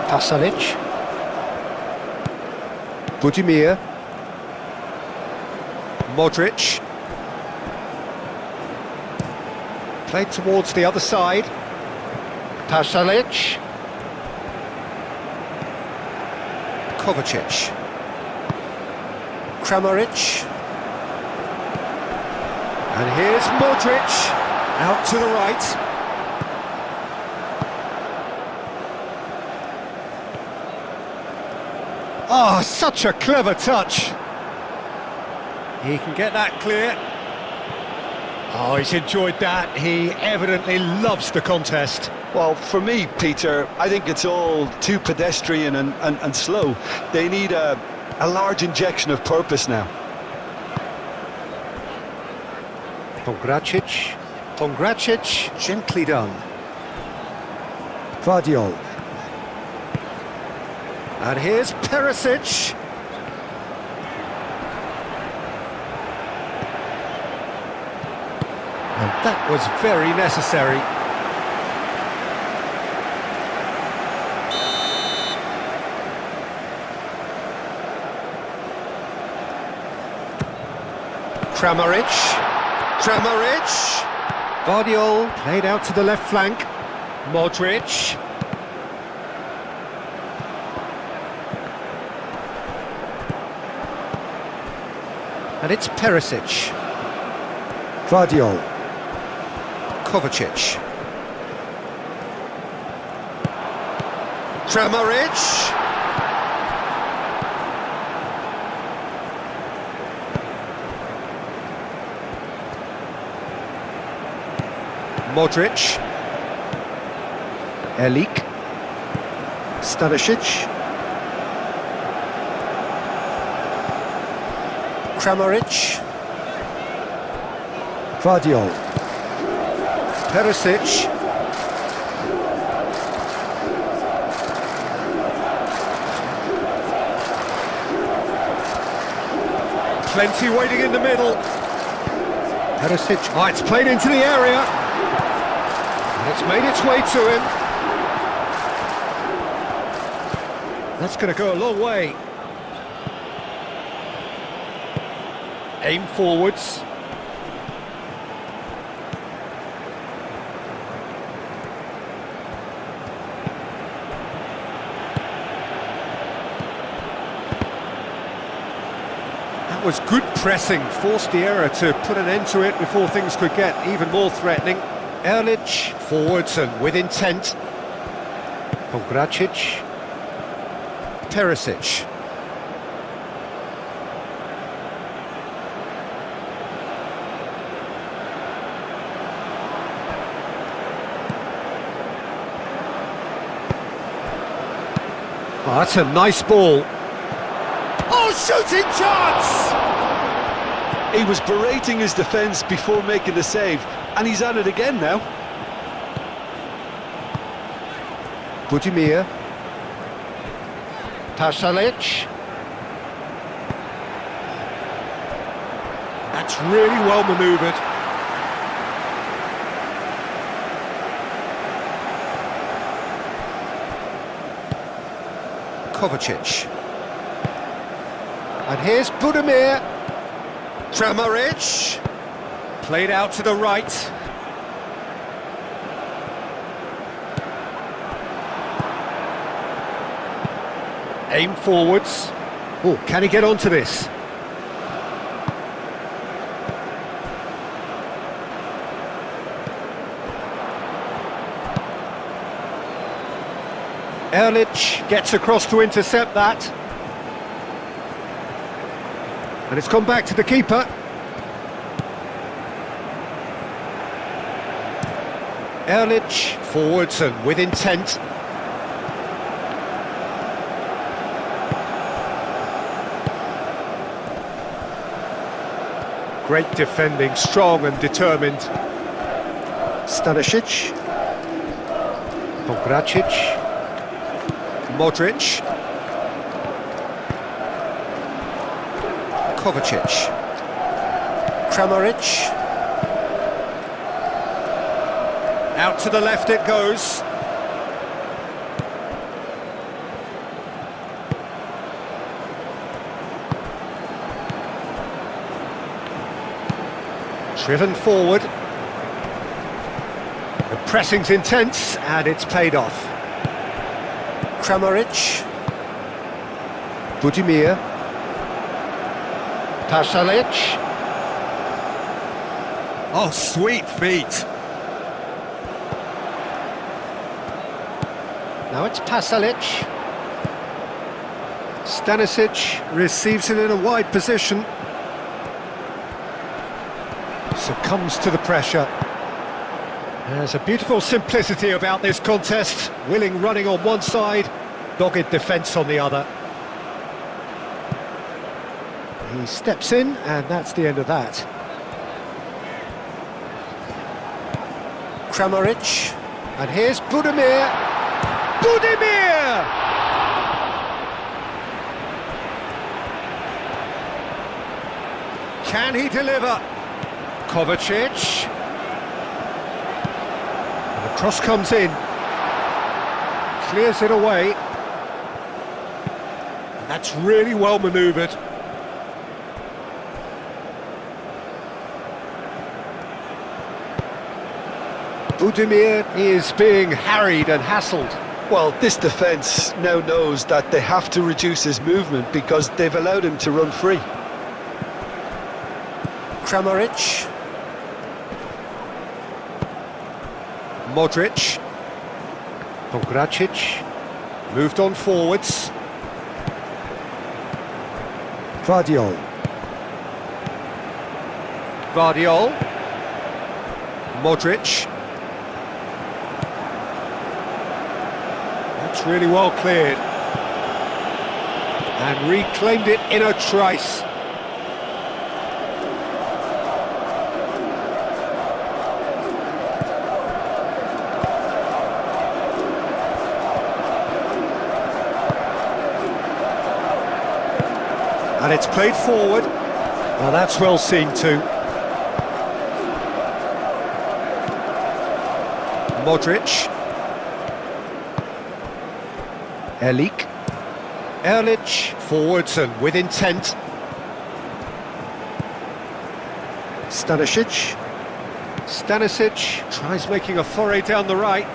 Pasalic. Budimir. Modric. Played towards the other side. Pasalic. Kovacic. Kramaric. And here's Modric. Out to the right. Oh, such a clever touch. He can get that clear. Oh, he's enjoyed that. He evidently loves the contest. Well, for me, Peter, I think it's all too pedestrian and slow. They need a large injection of purpose now. Pongracic. Pongracic, gently done. Vardiol. And here's Perisic. And that was very necessary. Kramaric. Kramaric. Vardiol played out to the left flank. Modric. And it's Perisic. Vardiol. Kovacic. Kramaric. Modric. Elik. Stanisic. Kramaric. Vardiol. Perisic. Plenty waiting in the middle. Perisic. Oh, it's played into the area. And it's made its way to him. That's going to go a long way. Aim forwards. That was good pressing, forced the error to put an end to it before things could get even more threatening. Erlich, forwards and with intent. Pongracic. Perisic. Oh, that's a nice ball. Oh, shooting chance! He was berating his defence before making the save, and he's at it again now. Budimir. Pasalic. That's really well manoeuvred. Kovacic. And here's Budimir. Kramaric. Played out to the right. Aim forwards. Oh, can he get onto this? Erlich gets across to intercept that. And it's come back to the keeper. Erlich, forwards and with intent. Great defending, strong and determined. Stanisic. Pongracic. Modric. Kovacic. Kramaric. Out to the left it goes. Driven forward. The pressing's intense and it's paid off. Kramaric. Budimir. Pasalic. Oh, sweet feet. Now it's Pasalic. Stanisic receives it in a wide position. Succumbs to the pressure. There's a beautiful simplicity about this contest. Willing running on one side, dogged defence on the other. He steps in, and that's the end of that. Kramaric. And here's Budimir. Budimir! Can he deliver? Kovacic. And the cross comes in. Clears it away. And that's really well manoeuvred. Budimir is being harried and hassled. Well, this defence now knows that they have to reduce his movement because they've allowed him to run free. Kramaric. Modric. Pogracic. Moved on forwards. Vardiol. Vardiol. Modric. That's really well cleared. And reclaimed it in a trice. And it's played forward. Well, that's well seen too. Modric. Erlich forwards and with intent. Stanisic. Stanisic tries making a foray down the right.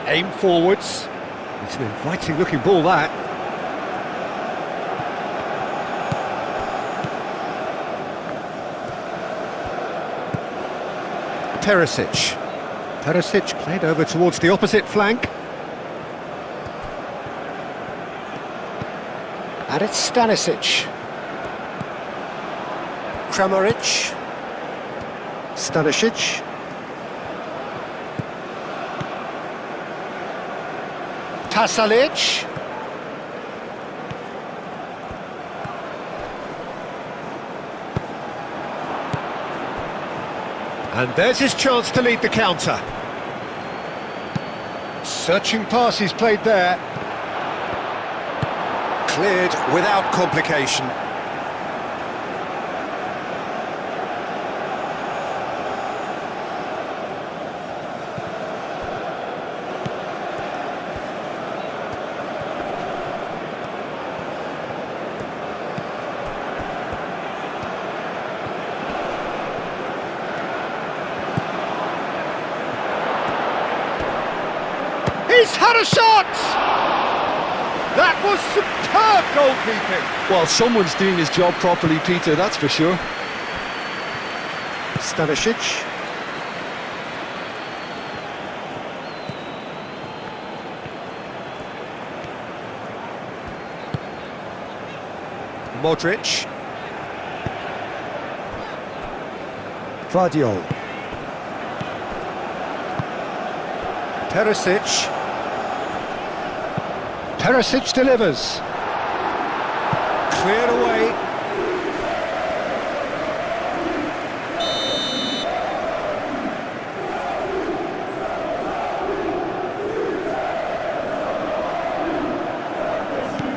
Aim forwards. It's an inviting looking ball, that. Perisic. Perisic played over towards the opposite flank. And it's Stanisic. Kramaric. Stanisic. Pasalic. And there's his chance to lead the counter. Searching pass he's played there. Cleared without complication. He's had a shot! That was superb goalkeeping! Well, someone's doing his job properly, Peter, that's for sure. Stanisic. Modric. Vardiol. Perisic. Perisic delivers. Cleared away.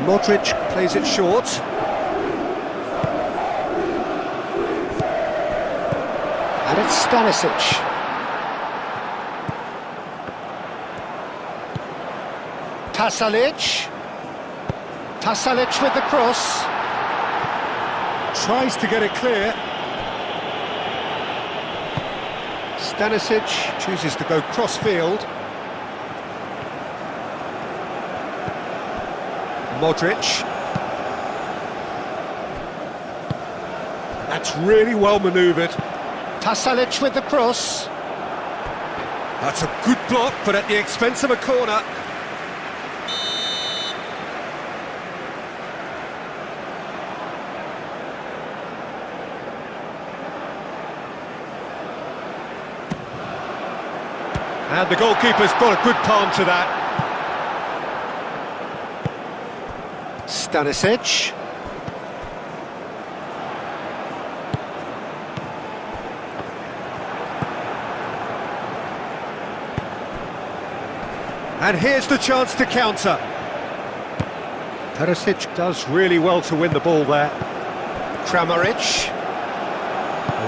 Modric plays it short. it's Stanisic. Pasalic. Pasalic with the cross. Tries to get it clear. Stanisic chooses to go cross-field. Modric. That's really well manoeuvred. Pasalic with the cross. That's a good block, but at the expense of a corner. And the goalkeeper's got a good palm to that. Stanisic. And here's the chance to counter. Perisic does really well to win the ball there. Kramaric.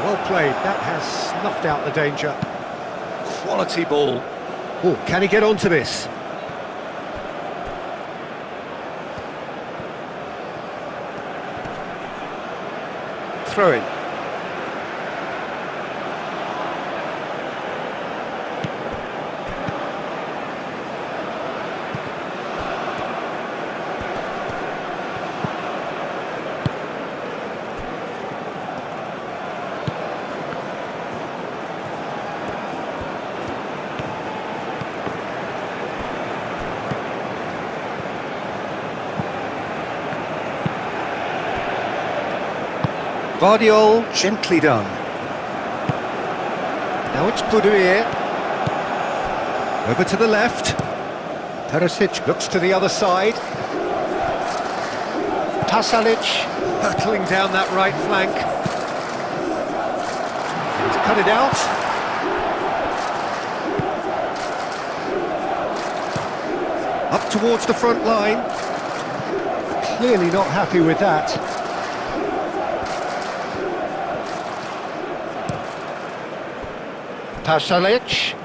Well played, that has snuffed out the danger. Quality ball. Oh, can he get onto this? Throw in. Vardiol, gently done. Now it's Budimir. Over to the left. Perisic looks to the other side. Pasalic hurtling down that right flank. He's cut it out. Up towards the front line. Clearly not happy with that. Pasalic.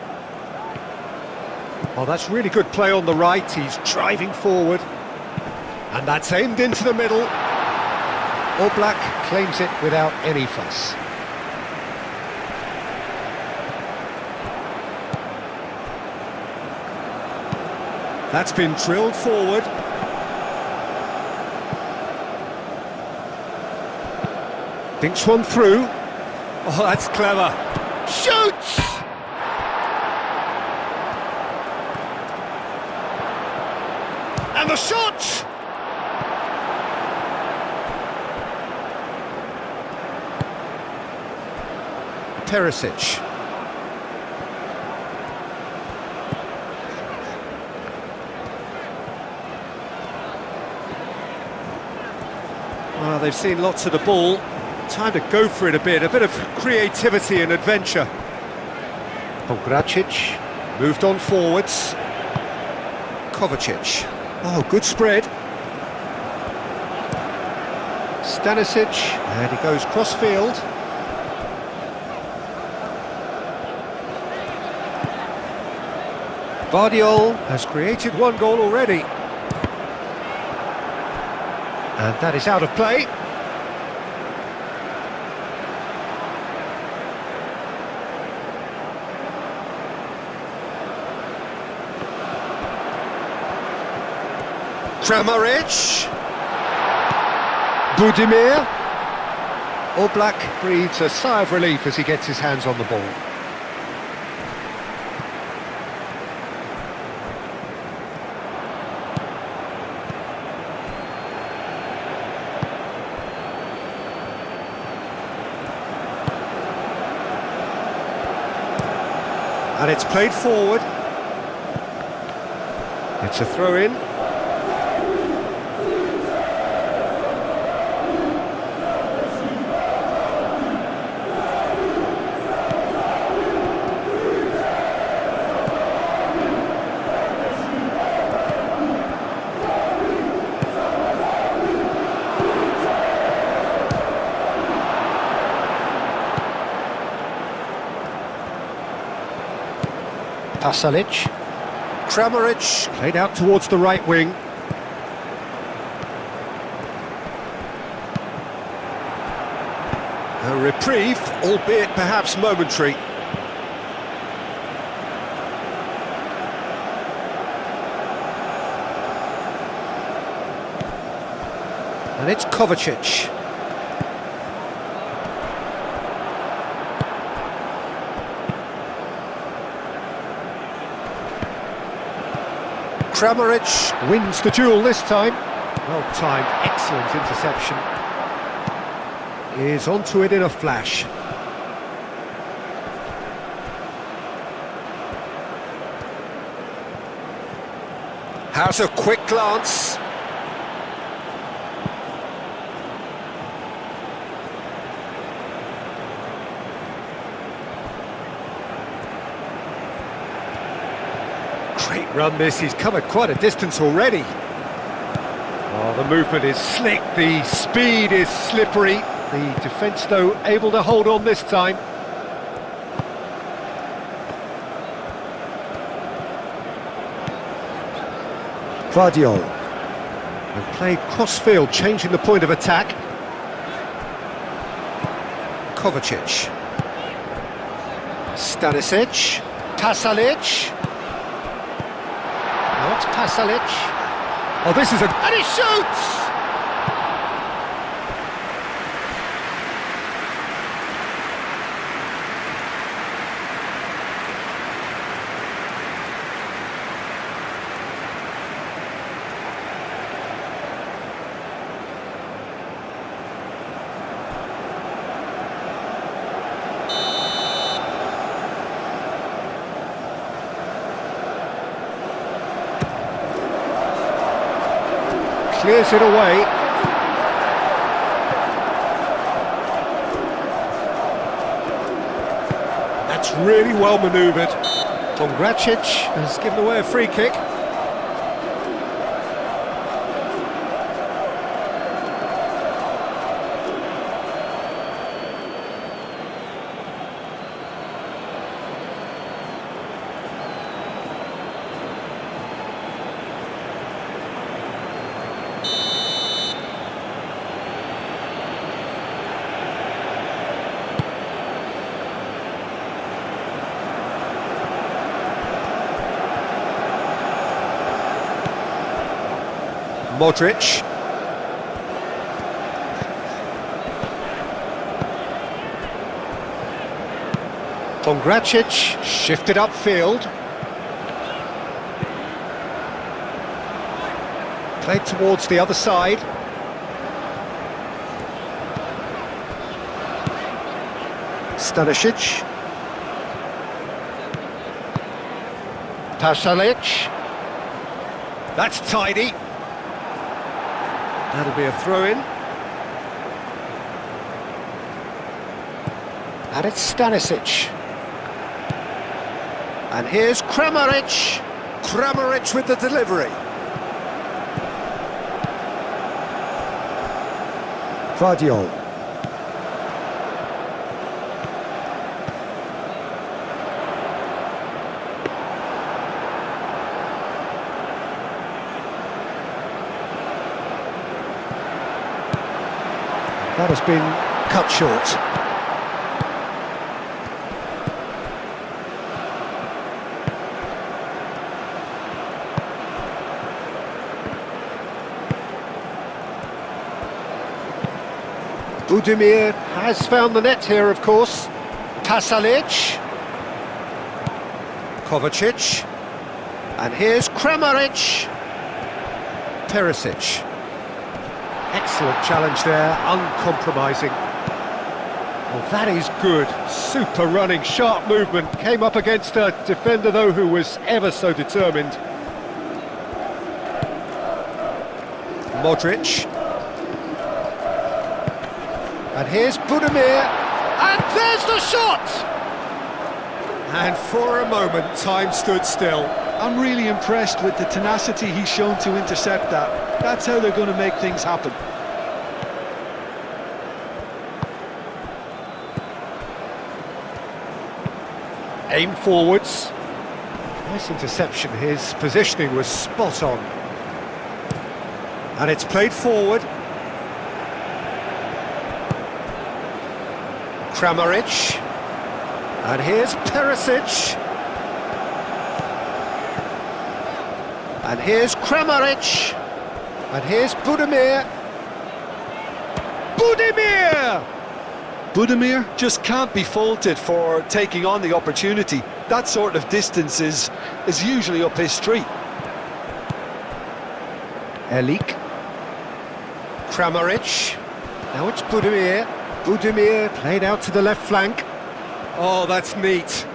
Oh, that's really good play on the right. He's driving forward. And that's aimed into the middle. Oblak claims it without any fuss. That's been drilled forward. Thinks one through. Oh, that's clever. Shoots! And the shot! Perisic. Well, they've seen lots of the ball. Time to go for it a bit of creativity and adventure. Pogracic moved on forwards. Kovacic. Oh, good spread. Stanisic, and he goes cross-field. Vardiol has created one goal already. And that is out of play. Kramaric. Budimir. Oblak breathes a sigh of relief as he gets his hands on the ball. And it's played forward. It's a throw-in. Pasalic. Kramaric played out towards the right wing. A reprieve, albeit perhaps momentary. And it's Kovacic. Kramaric wins the duel this time. Well timed, excellent interception. Is onto it in a flash. Has a quick glance. Great run this, he's covered quite a distance already. Oh, the movement is slick, the speed is slippery. The defence, though, able to hold on this time. Vardiol. And played cross-field, changing the point of attack. Kovacic. Stanisic. Pasalic. Now it's Pasalic. Oh, this is a... And he shoots! Clears it away. That's really well manoeuvred. Pongracic has given away a free kick. Modric. Pongracic shifted upfield. Played towards the other side. Stanisic. Pasalic. That's tidy. That'll be a throw-in. And it's Stanisic. And here's Kramaric. Kramaric with the delivery. Vardiol. That has been cut short. Budimir has found the net here, of course. Pasalic. Kovacic. And here's Kramaric. Perisic. Excellent challenge there, uncompromising. Well, that is good. Super running, sharp movement. Came up against a defender, though, who was ever so determined. Modric. And here's Budimir. And there's the shot! And for a moment, time stood still. I'm really impressed with the tenacity he's shown to intercept that. That's how they're going to make things happen. Aim forwards. Nice interception, his positioning was spot on. And it's played forward. Kramaric. And here's Perisic. And here's Kramaric. And here's Budimir. Budimir! Budimir just can't be faulted for taking on the opportunity. That sort of distance is usually up his street. Elik. Kramaric. Now it's Budimir. Budimir played out to the left flank. Oh, that's neat.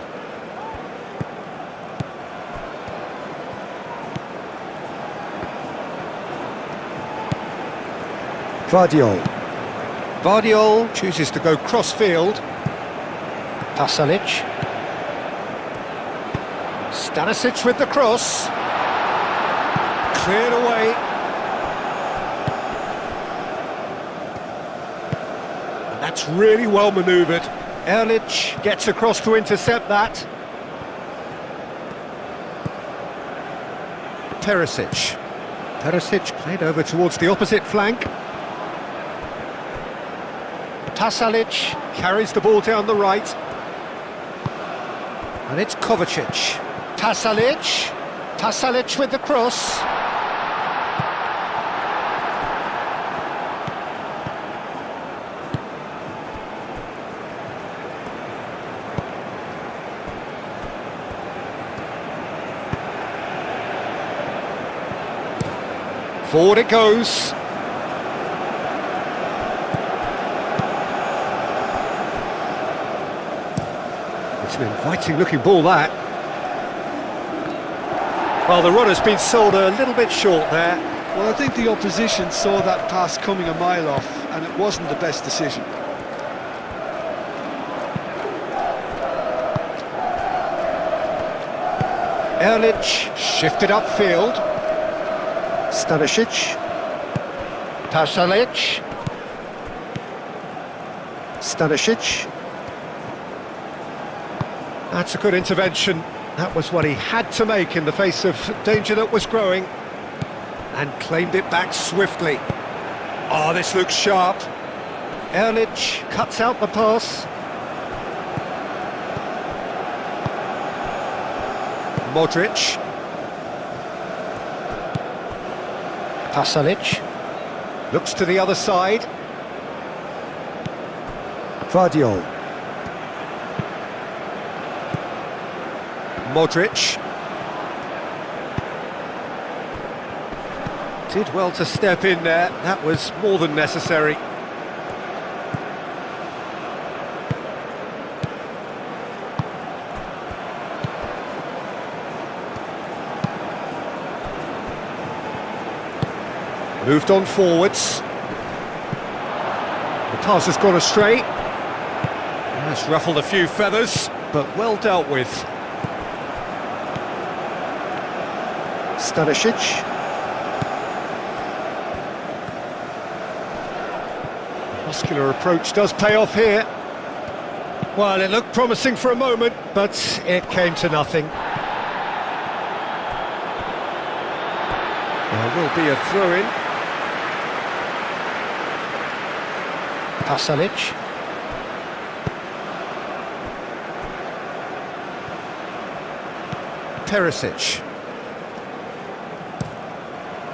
Vardiol. Vardiol chooses to go cross-field. Pasalic. Stanisic with the cross. Cleared away. And that's really well manoeuvred. Erlich gets across to intercept that. Perisic. Perisic played over towards the opposite flank. Pasalic carries the ball down the right. And it's Kovacic. Pasalic. Pasalic with the cross. Forward it goes. It's an inviting looking ball, that. Well, the runner's been sold a little bit short there. Well, I think the opposition saw that pass coming a mile off, and it wasn't the best decision. Erlich shifted upfield. Stanisic. Pasalic. Stanisic. That's a good intervention. That was what he had to make in the face of danger that was growing. And claimed it back swiftly. Oh, this looks sharp. Erlich cuts out the pass. Modric. Pasalic. Looks to the other side. Vardiol. Modric. Did well to step in there. That was more than necessary. Moved on forwards. The pass has gone astray. That's ruffled a few feathers, but well dealt with. Stanisic. Muscular approach does pay off here. Well, it looked promising for a moment, but it came to nothing. There will be a throw-in. Pasalic. Perisic.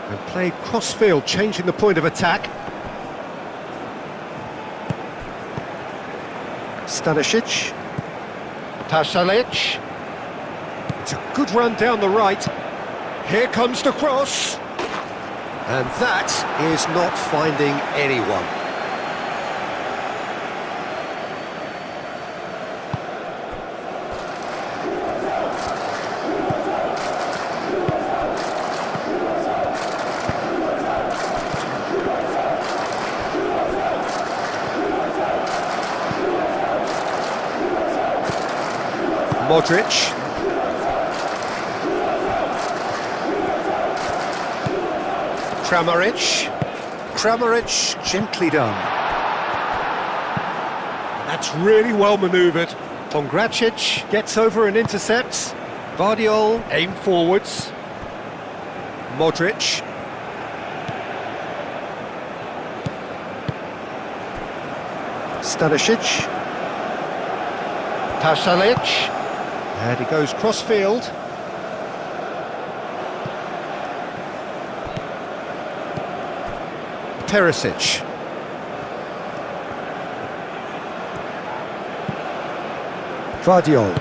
And played cross-field, changing the point of attack. Stanisic. Pasalic. It's a good run down the right. Here comes the cross. And that is not finding anyone. Modric. Kramaric. Kramaric, gently done. That's really well manoeuvred. Pongracic gets over and intercepts. Vardiol, aim forwards. Modric. Stanisic. Pasalic. And he goes cross-field. Perisic. Vardiol.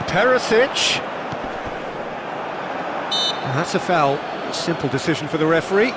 Perisic. And that's a foul. Simple decision for the referee.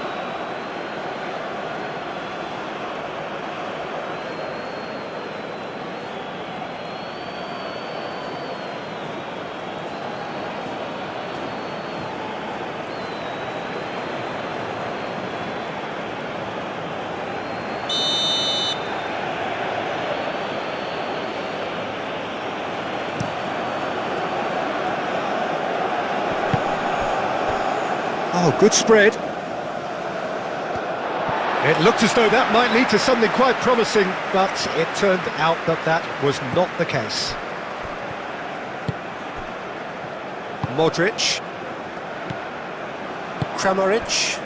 Oh, good spread. It looked as though that might lead to something quite promising, but it turned out that that was not the case. Modric. Kramaric.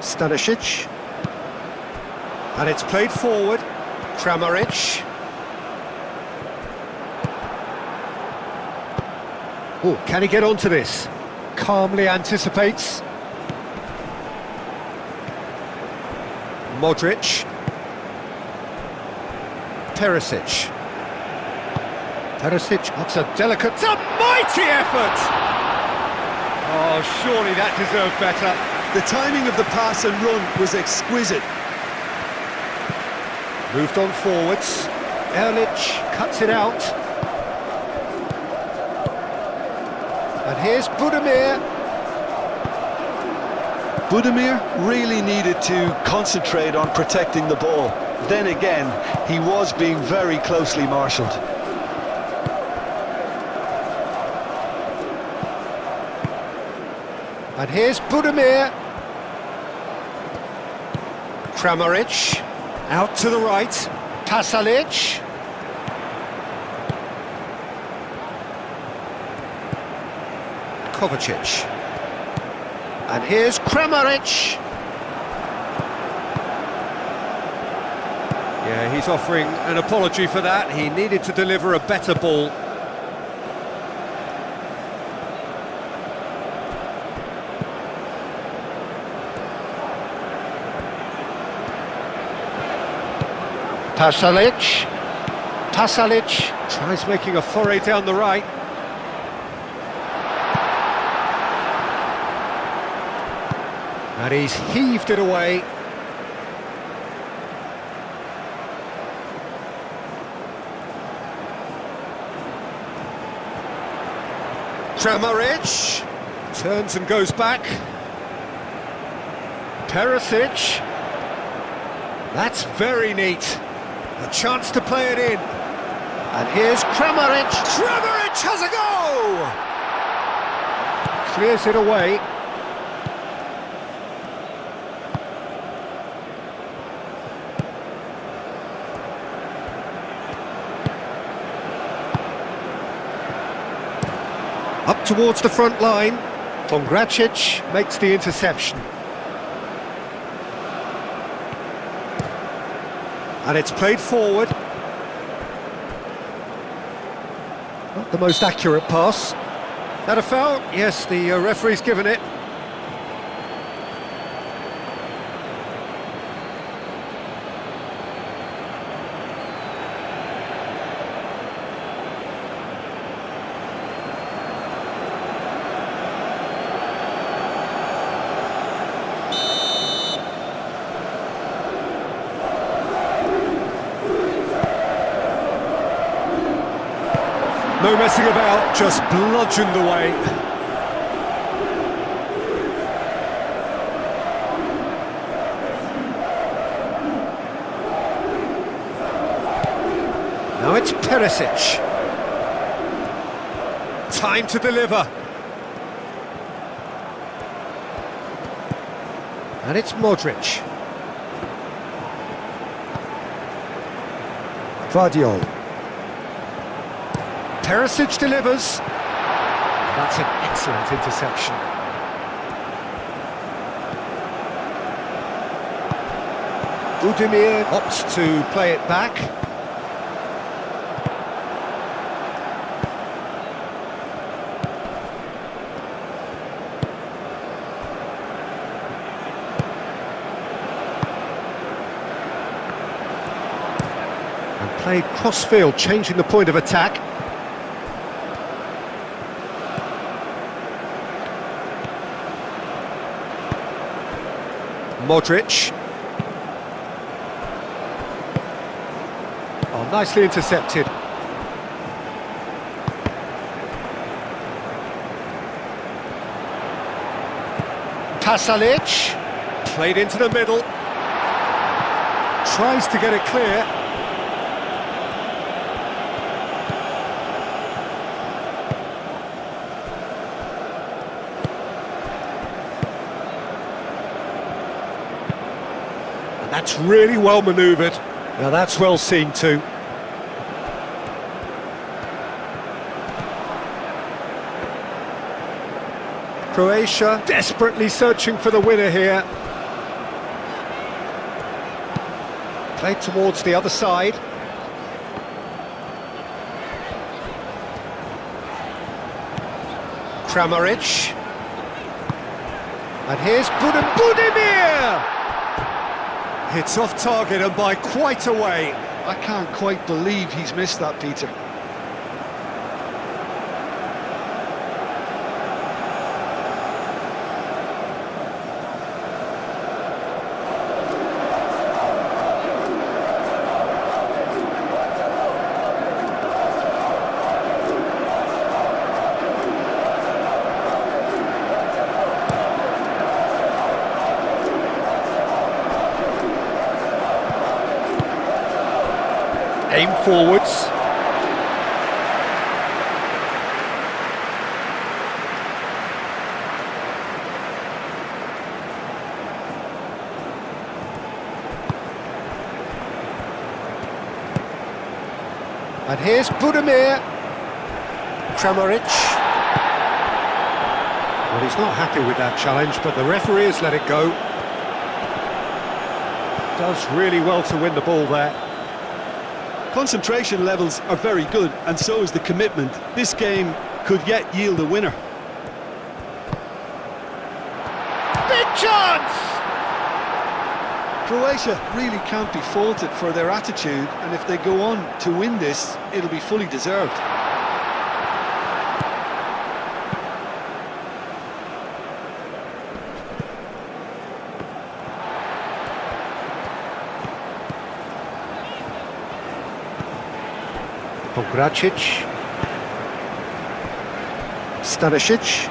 Stanisic. And it's played forward. Kramaric. Oh, can he get onto this? Calmly anticipates. Modric. Perisic. Perisic, that's a delicate... It's a mighty effort! Oh, surely that deserved better. The timing of the pass and run was exquisite. Moved on forwards. Erlich cuts it out. And here's Budimir. Budimir really needed to concentrate on protecting the ball. Then again, he was being very closely marshalled. And here's Budimir. Kramaric. Out to the right. Pasalic. Kovacic. And here's Kramaric. Yeah, he's offering an apology for that. He needed to deliver a better ball. Pasalic. Pasalic tries making a foray down the right. And he's heaved it away. Kramaric turns and goes back. Perisic. That's very neat. A chance to play it in. And here's Kramaric. Kramaric has a go! Clears it away. Up towards the front line. Pongracic makes the interception. And it's played forward. Not the most accurate pass. That a foul? Yes, the referee's given it. No messing about, just bludgeoned away. Now it's Perisic. Time to deliver. And it's Modric. Perisic delivers. That's an excellent interception. Budimir opts to play it back. And played cross-field, changing the point of attack. Modric. Oh, nicely intercepted. Pasalic. Played into the middle. Tries to get it clear. That's really well manoeuvred. Now that's well seen too. Croatia desperately searching for the winner here. Played towards the other side. Kramaric. And here's Budimir! It's off target and by quite a way. I can't quite believe he's missed that, Peter. Aim forwards. And here's Budimir. Kramaric. Well, he's not happy with that challenge, but the referee has let it go. Does really well to win the ball there. Concentration levels are very good, and so is the commitment. This game could yet yield a winner. Big chance! Croatia really can't be faulted for their attitude, and if they go on to win this, it'll be fully deserved. Pogracic, Stanisic,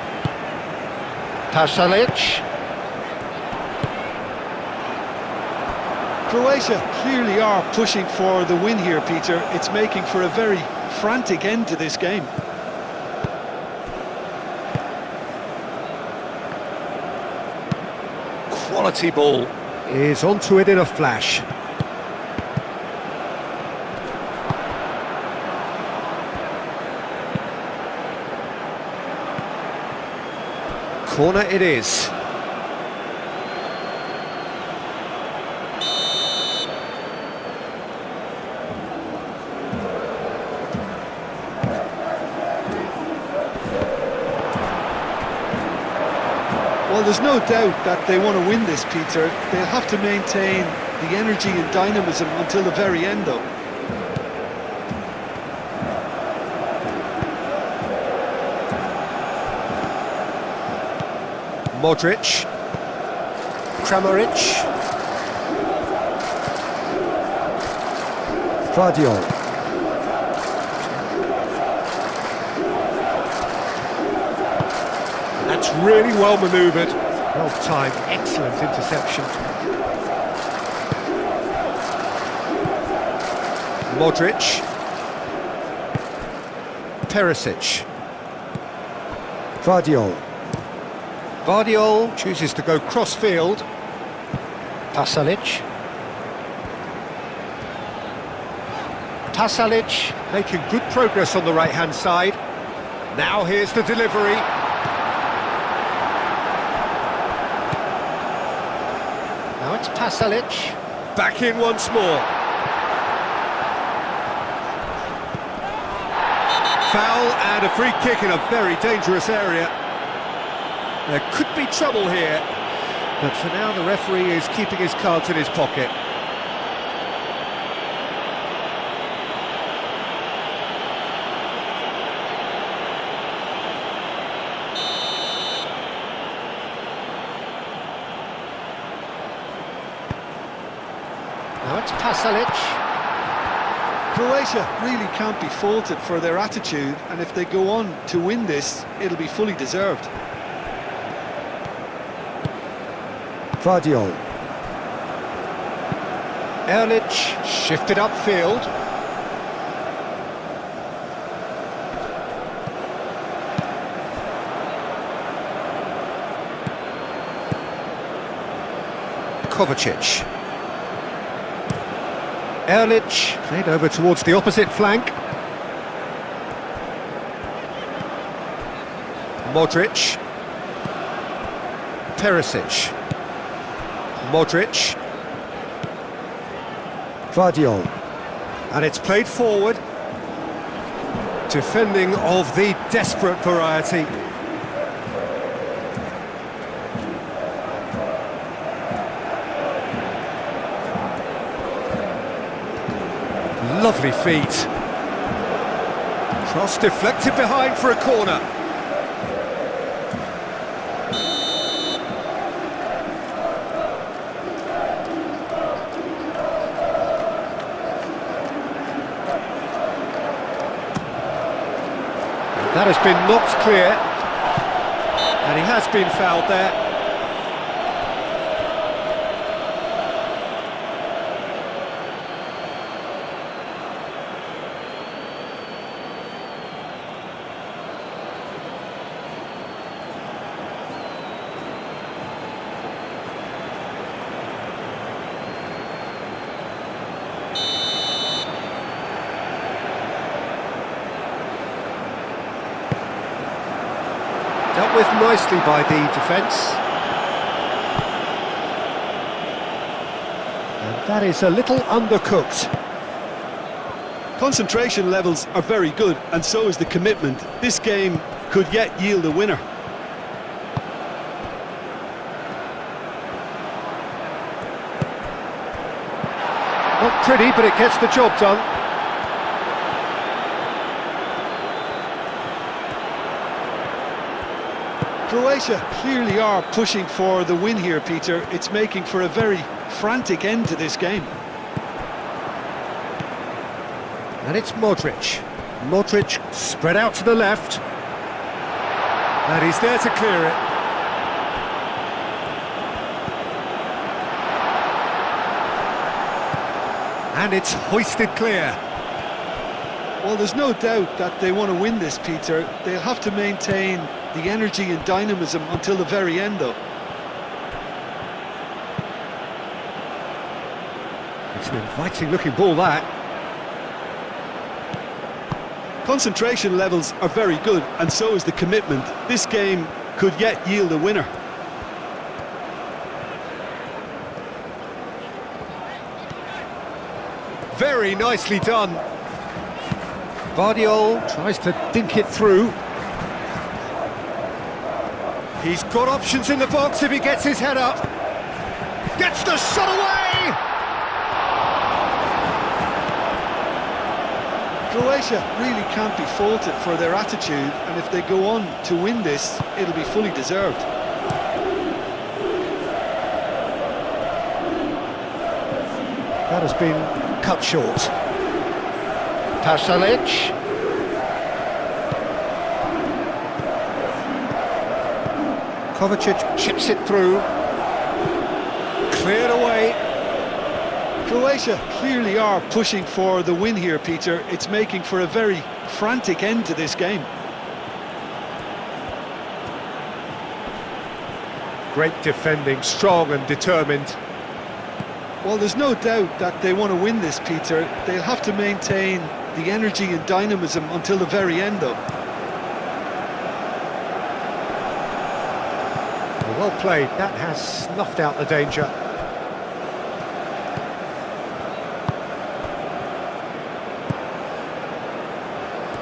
Pasalic. Croatia clearly are pushing for the win here, Peter. It's making for a very frantic end to this game. Quality ball. Is onto it in a flash. Corner it is. Well, there's no doubt that they want to win this, Peter. They'll have to maintain the energy and dynamism until the very end, though. Modric, Kramaric, Vardiol. That's really well manoeuvred, well timed, excellent interception. Modric, Perisic, Vardiol. Vardiol chooses to go cross-field. Pasalic. Pasalic Making good progress on the right-hand side. Now here's the delivery. Now it's Pasalic. Back in once more. Foul and a free kick in a very dangerous area. There could be trouble here, but for now the referee is keeping his cards in his pocket. Now it's Pasalic. Croatia really can't be faulted for their attitude, and if they go on to win this, it'll be fully deserved. Vardiol. Erlich shifted upfield. Kovacic. Erlich played over towards the opposite flank. Modric. Perisic. Modric. Vardiol. And it's played forward. Defending of the desperate variety. Lovely feet. Cross deflected behind for a corner. That has been knocked clear. And he has been fouled there. Dealt with nicely by the defence. And that is a little undercooked. Concentration levels are very good, and so is the commitment. This game could yet yield a winner. Not pretty, but it gets the job done. Croatia clearly are pushing for the win here, Peter. It's making for a very frantic end to this game. And it's Modric. Modric spread out to the left. And he's there to clear it. And it's hoisted clear. Well, there's no doubt that they want to win this, Peter. They'll have to maintain the energy and dynamism until the very end, though. It's an inviting looking ball, that. Concentration levels are very good, and so is the commitment. This game could yet yield a winner. Very nicely done. Vardiol tries to dink it through. He's got options in the box if he gets his head up. Gets the shot away! Croatia really can't be faulted for their attitude, and if they go on to win this, it'll be fully deserved. That has been cut short. Pasalic. Kovacic chips it through. Cleared away. Croatia clearly are pushing for the win here, Peter. It's making for a very frantic end to this game. Great defending, strong and determined. Well, there's no doubt that they want to win this, Peter. They'll have to maintain the energy and dynamism until the very end, though. Well played, that has snuffed out the danger.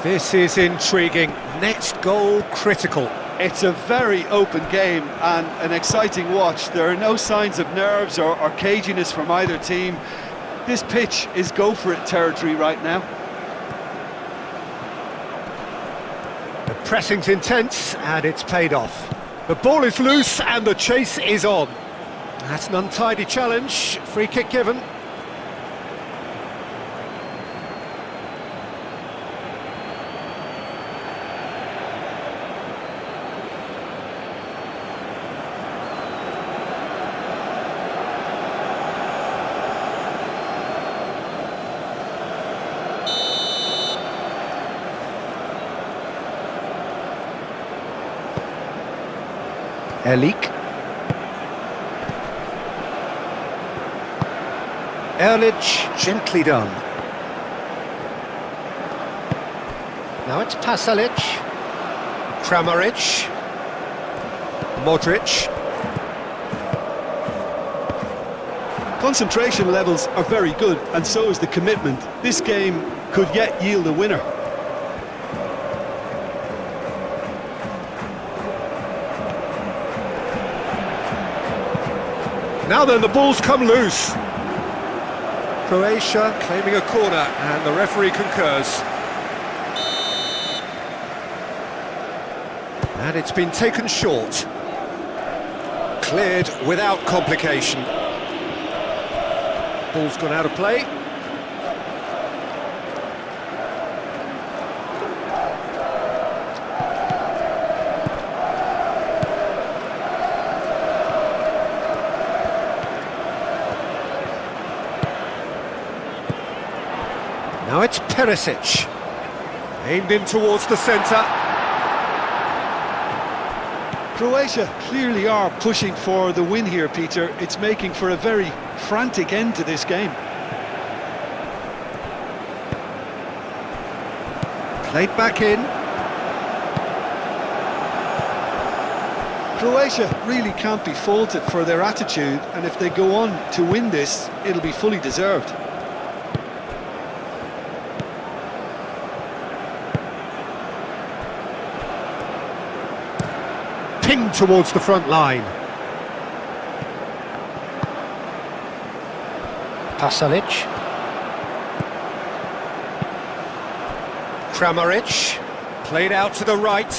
This is intriguing. Next goal critical. It's a very open game and an exciting watch. There are no signs of nerves or caginess from either team. This pitch is go-for-it territory right now. The pressing's intense and it's paid off. The ball is loose and the chase is on. That's an untidy challenge. Free kick given. Erlich. Erlich, gently done. Now it's Pasalic. Kramaric. Modric. Concentration levels are very good, and so is the commitment. This game could yet yield a winner. Now then, the ball's come loose. Croatia claiming a corner, and the referee concurs. And it's been taken short. Cleared without complication. Ball's gone out of play. Now it's Perisic, aimed in towards the centre. Croatia clearly are pushing for the win here, Peter. It's making for a very frantic end to this game. Played back in. Croatia really can't be faulted for their attitude, and if they go on to win this, it'll be fully deserved. Pinged towards the front line. Pasalic. Kramaric. Played out to the right.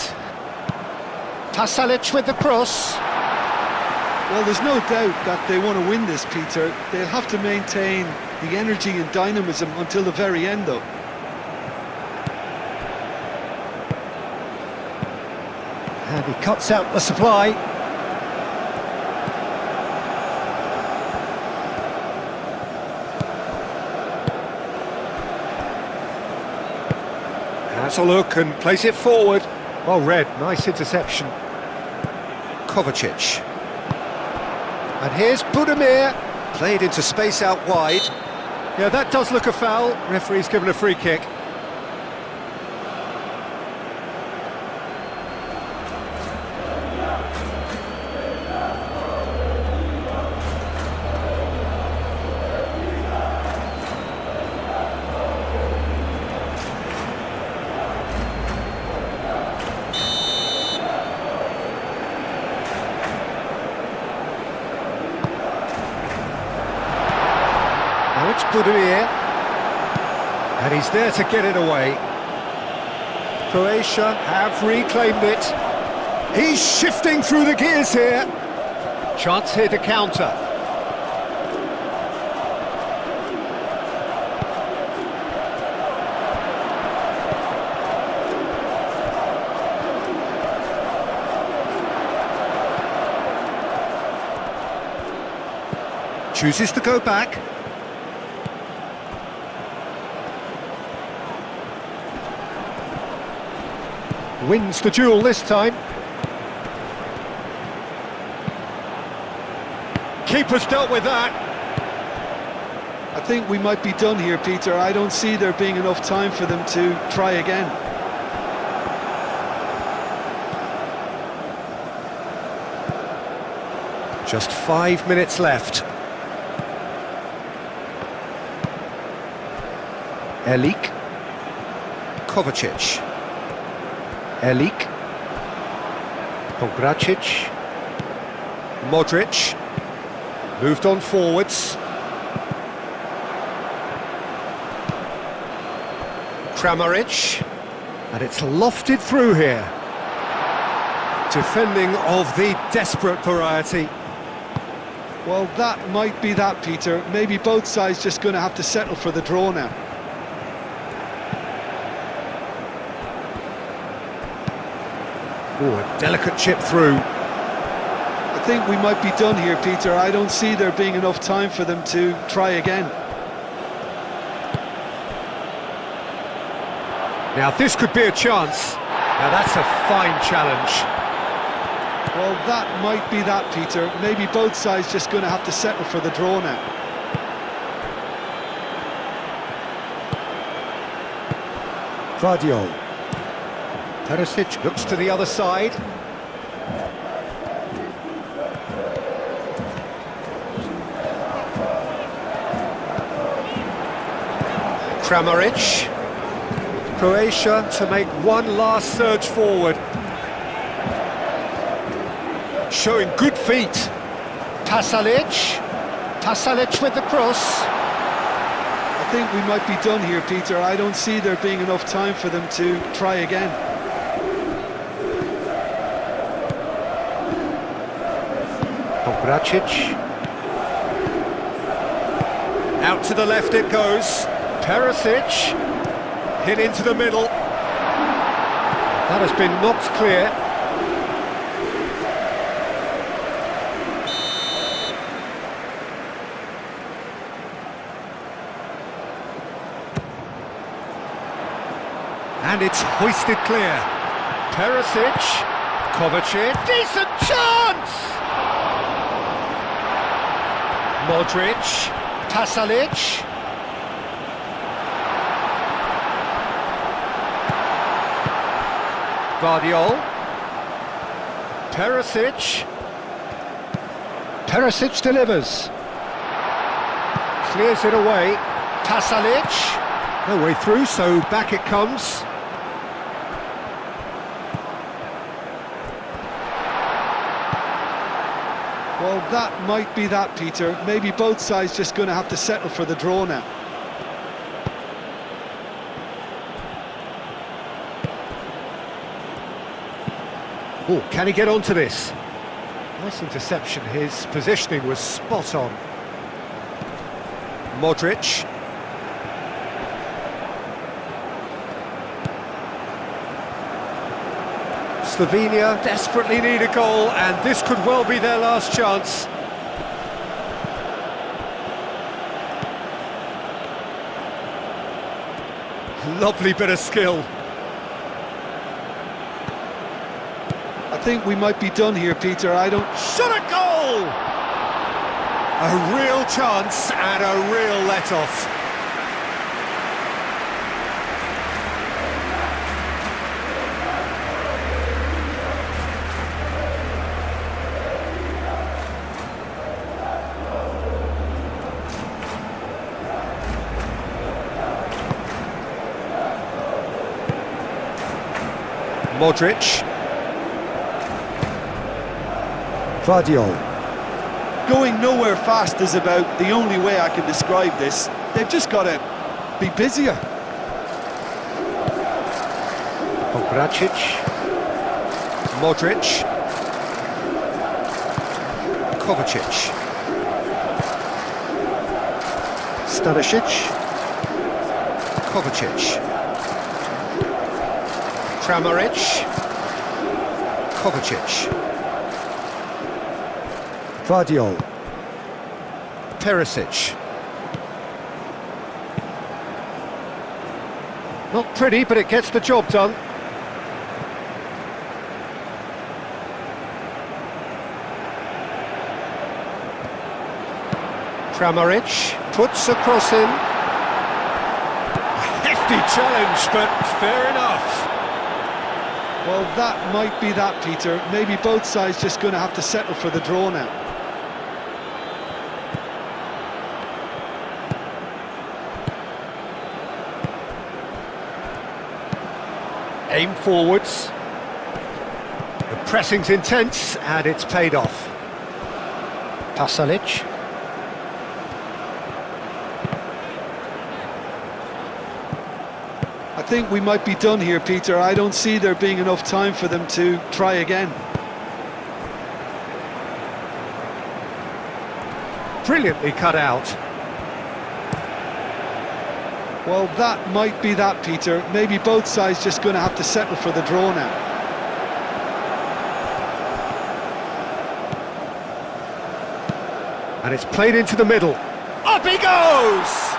Pasalic with the cross. Well, there's no doubt that they want to win this, Peter. They'll have to maintain the energy and dynamism until the very end, though. And he cuts out the supply. Has a look and plays it forward. Well read, nice interception. Kovacic. And here's Budimir. Played into space out wide. Yeah, that does look a foul. Referee's given a free kick. Now it's Budimir, and he's there to get it away. Croatia have reclaimed it. He's shifting through the gears here. Chance here to counter. Chooses to go back. Wins the duel this time. Keeper's dealt with that. I think we might be done here, Peter. I don't see there being enough time for them to try again. Just 5 minutes left. Elik. Kovacic. Elik. Pogracic. Modric. Moved on forwards. Kramaric. And it's lofted through here. Defending of the desperate variety. Well, that might be that, Peter. Maybe both sides just going to have to settle for the draw now. Oh, a delicate chip through. I think we might be done here, Peter. I don't see there being enough time for them to try again. Now this could be a chance. Now that's a fine challenge. Well, that might be that, Peter. Maybe both sides just going to have to settle for the draw now. Vardiol. Perisic looks to the other side. Kramaric. Croatia to make one last surge forward. Showing good feet. Pasalic. Pasalic with the cross. I think we might be done here, Peter. I don't see there being enough time for them to try again. Pogracic. Out to the left it goes. Perisic. Hit into the middle. That has been knocked clear. And it's hoisted clear. Perisic. Kovacic. Decent chance! Modric. Pasalic. Vardiol. Perisic. Perisic delivers. Clears it away. Pasalic. No way through, so back it comes. Well, that might be that, Peter. Maybe both sides just going to have to settle for the draw now. Oh, can he get onto this? Nice interception. His positioning was spot on. Modric. Slovenia desperately need a goal, and this could well be their last chance. Lovely bit of skill. I think we might be done here, Peter. I don't... Shot a goal! A real chance and a real let-off. Modric. Vardiol. Going nowhere fast is about the only way I can describe this. They've just got to be busier. Pogracic. Modric. Kovacic. Stanisic. Kovacic. Kramaric. Kovacic. Vardiol. Perisic. Not pretty, but it gets the job done. Kramaric puts a cross in. A hefty challenge, but fair enough. Well, that might be that, Peter. Maybe both sides just going to have to settle for the draw now. Aim forwards. The pressing's intense, and it's paid off. Pasalic. I think we might be done here, Peter. I don't see there being enough time for them to try again. Brilliantly cut out. Well, that might be that, Peter. Maybe both sides just going to have to settle for the draw now. And it's played into the middle. Up he goes!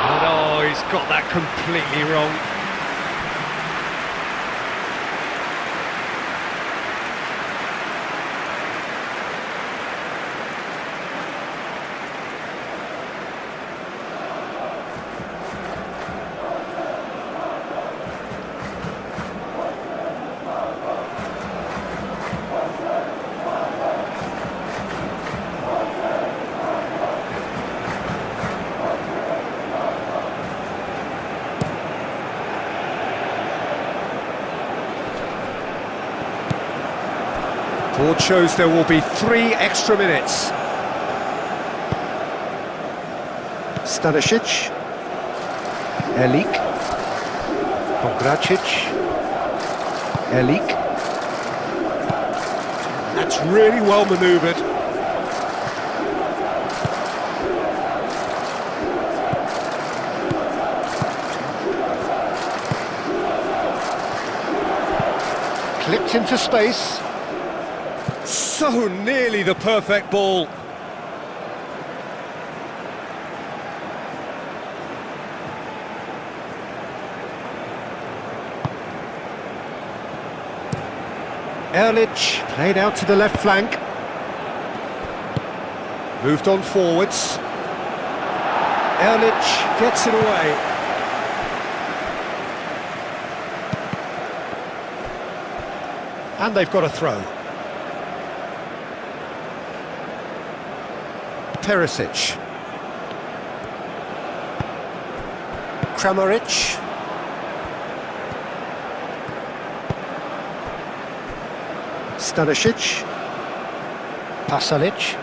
And oh, he's got that completely wrong. Board shows there will be 3 extra minutes. Stanisic, Elik, Pogracic, Elik. That's really well manoeuvred. Clipped into space. So nearly the perfect ball. Erlich played out to the left flank. Moved on forwards. Erlich gets it away. And they've got a throw. Perisic. Kramaric. Stanisic. Pasalic.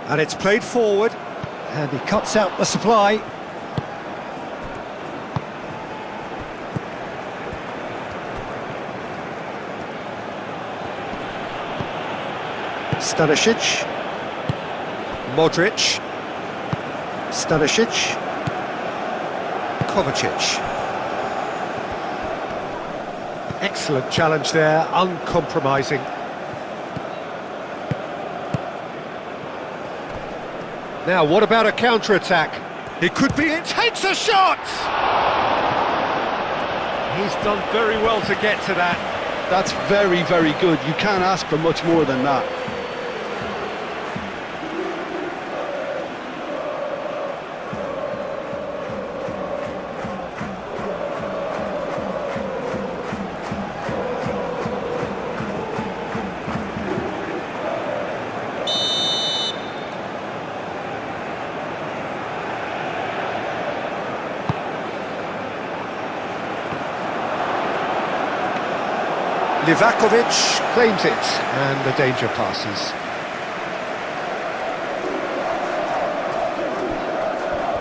And it's played forward, and he cuts out the supply. Stanisic, Modric, Stanisic, Kovacic. Excellent challenge there, uncompromising. Now, what about a counter-attack? It could be, it takes a shot! He's done very well to get to that. That's very, very good. You can't ask for much more than that. Livakovic claims it, and the danger passes.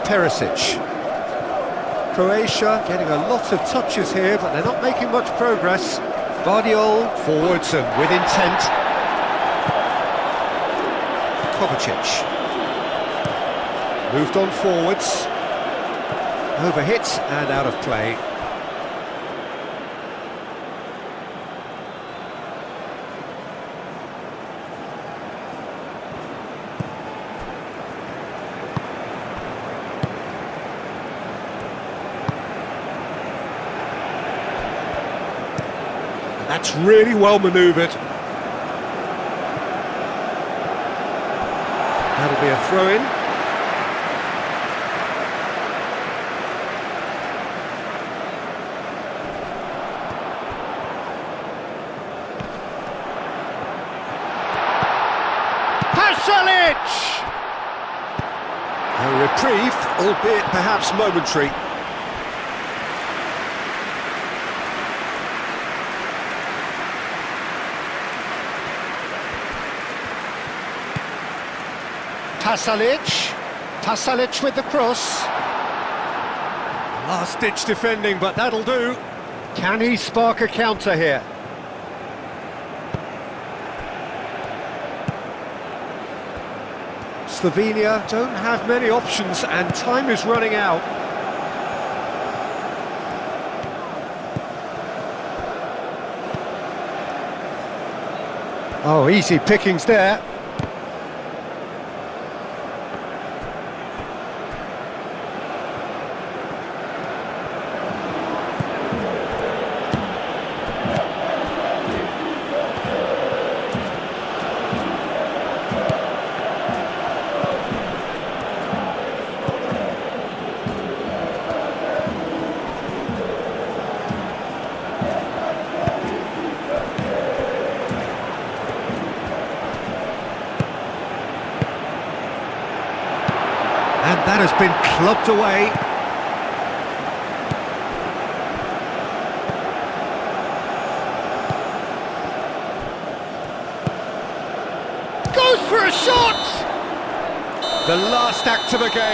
Perisic. Croatia getting a lot of touches here, but they're not making much progress. Vardiol forwards and with intent. Kovacic. Moved on forwards. Overhit and out of play. That's really well manoeuvred. That'll be a throw-in. PESLive! A reprieve, albeit perhaps momentary. PESLive with the cross. Last-ditch defending, but that'll do. Can he spark a counter here? Slovenia don't have many options and time is running out. Oh, easy pickings there. And that has been clubbed away. Goes for a shot! The last act of the game.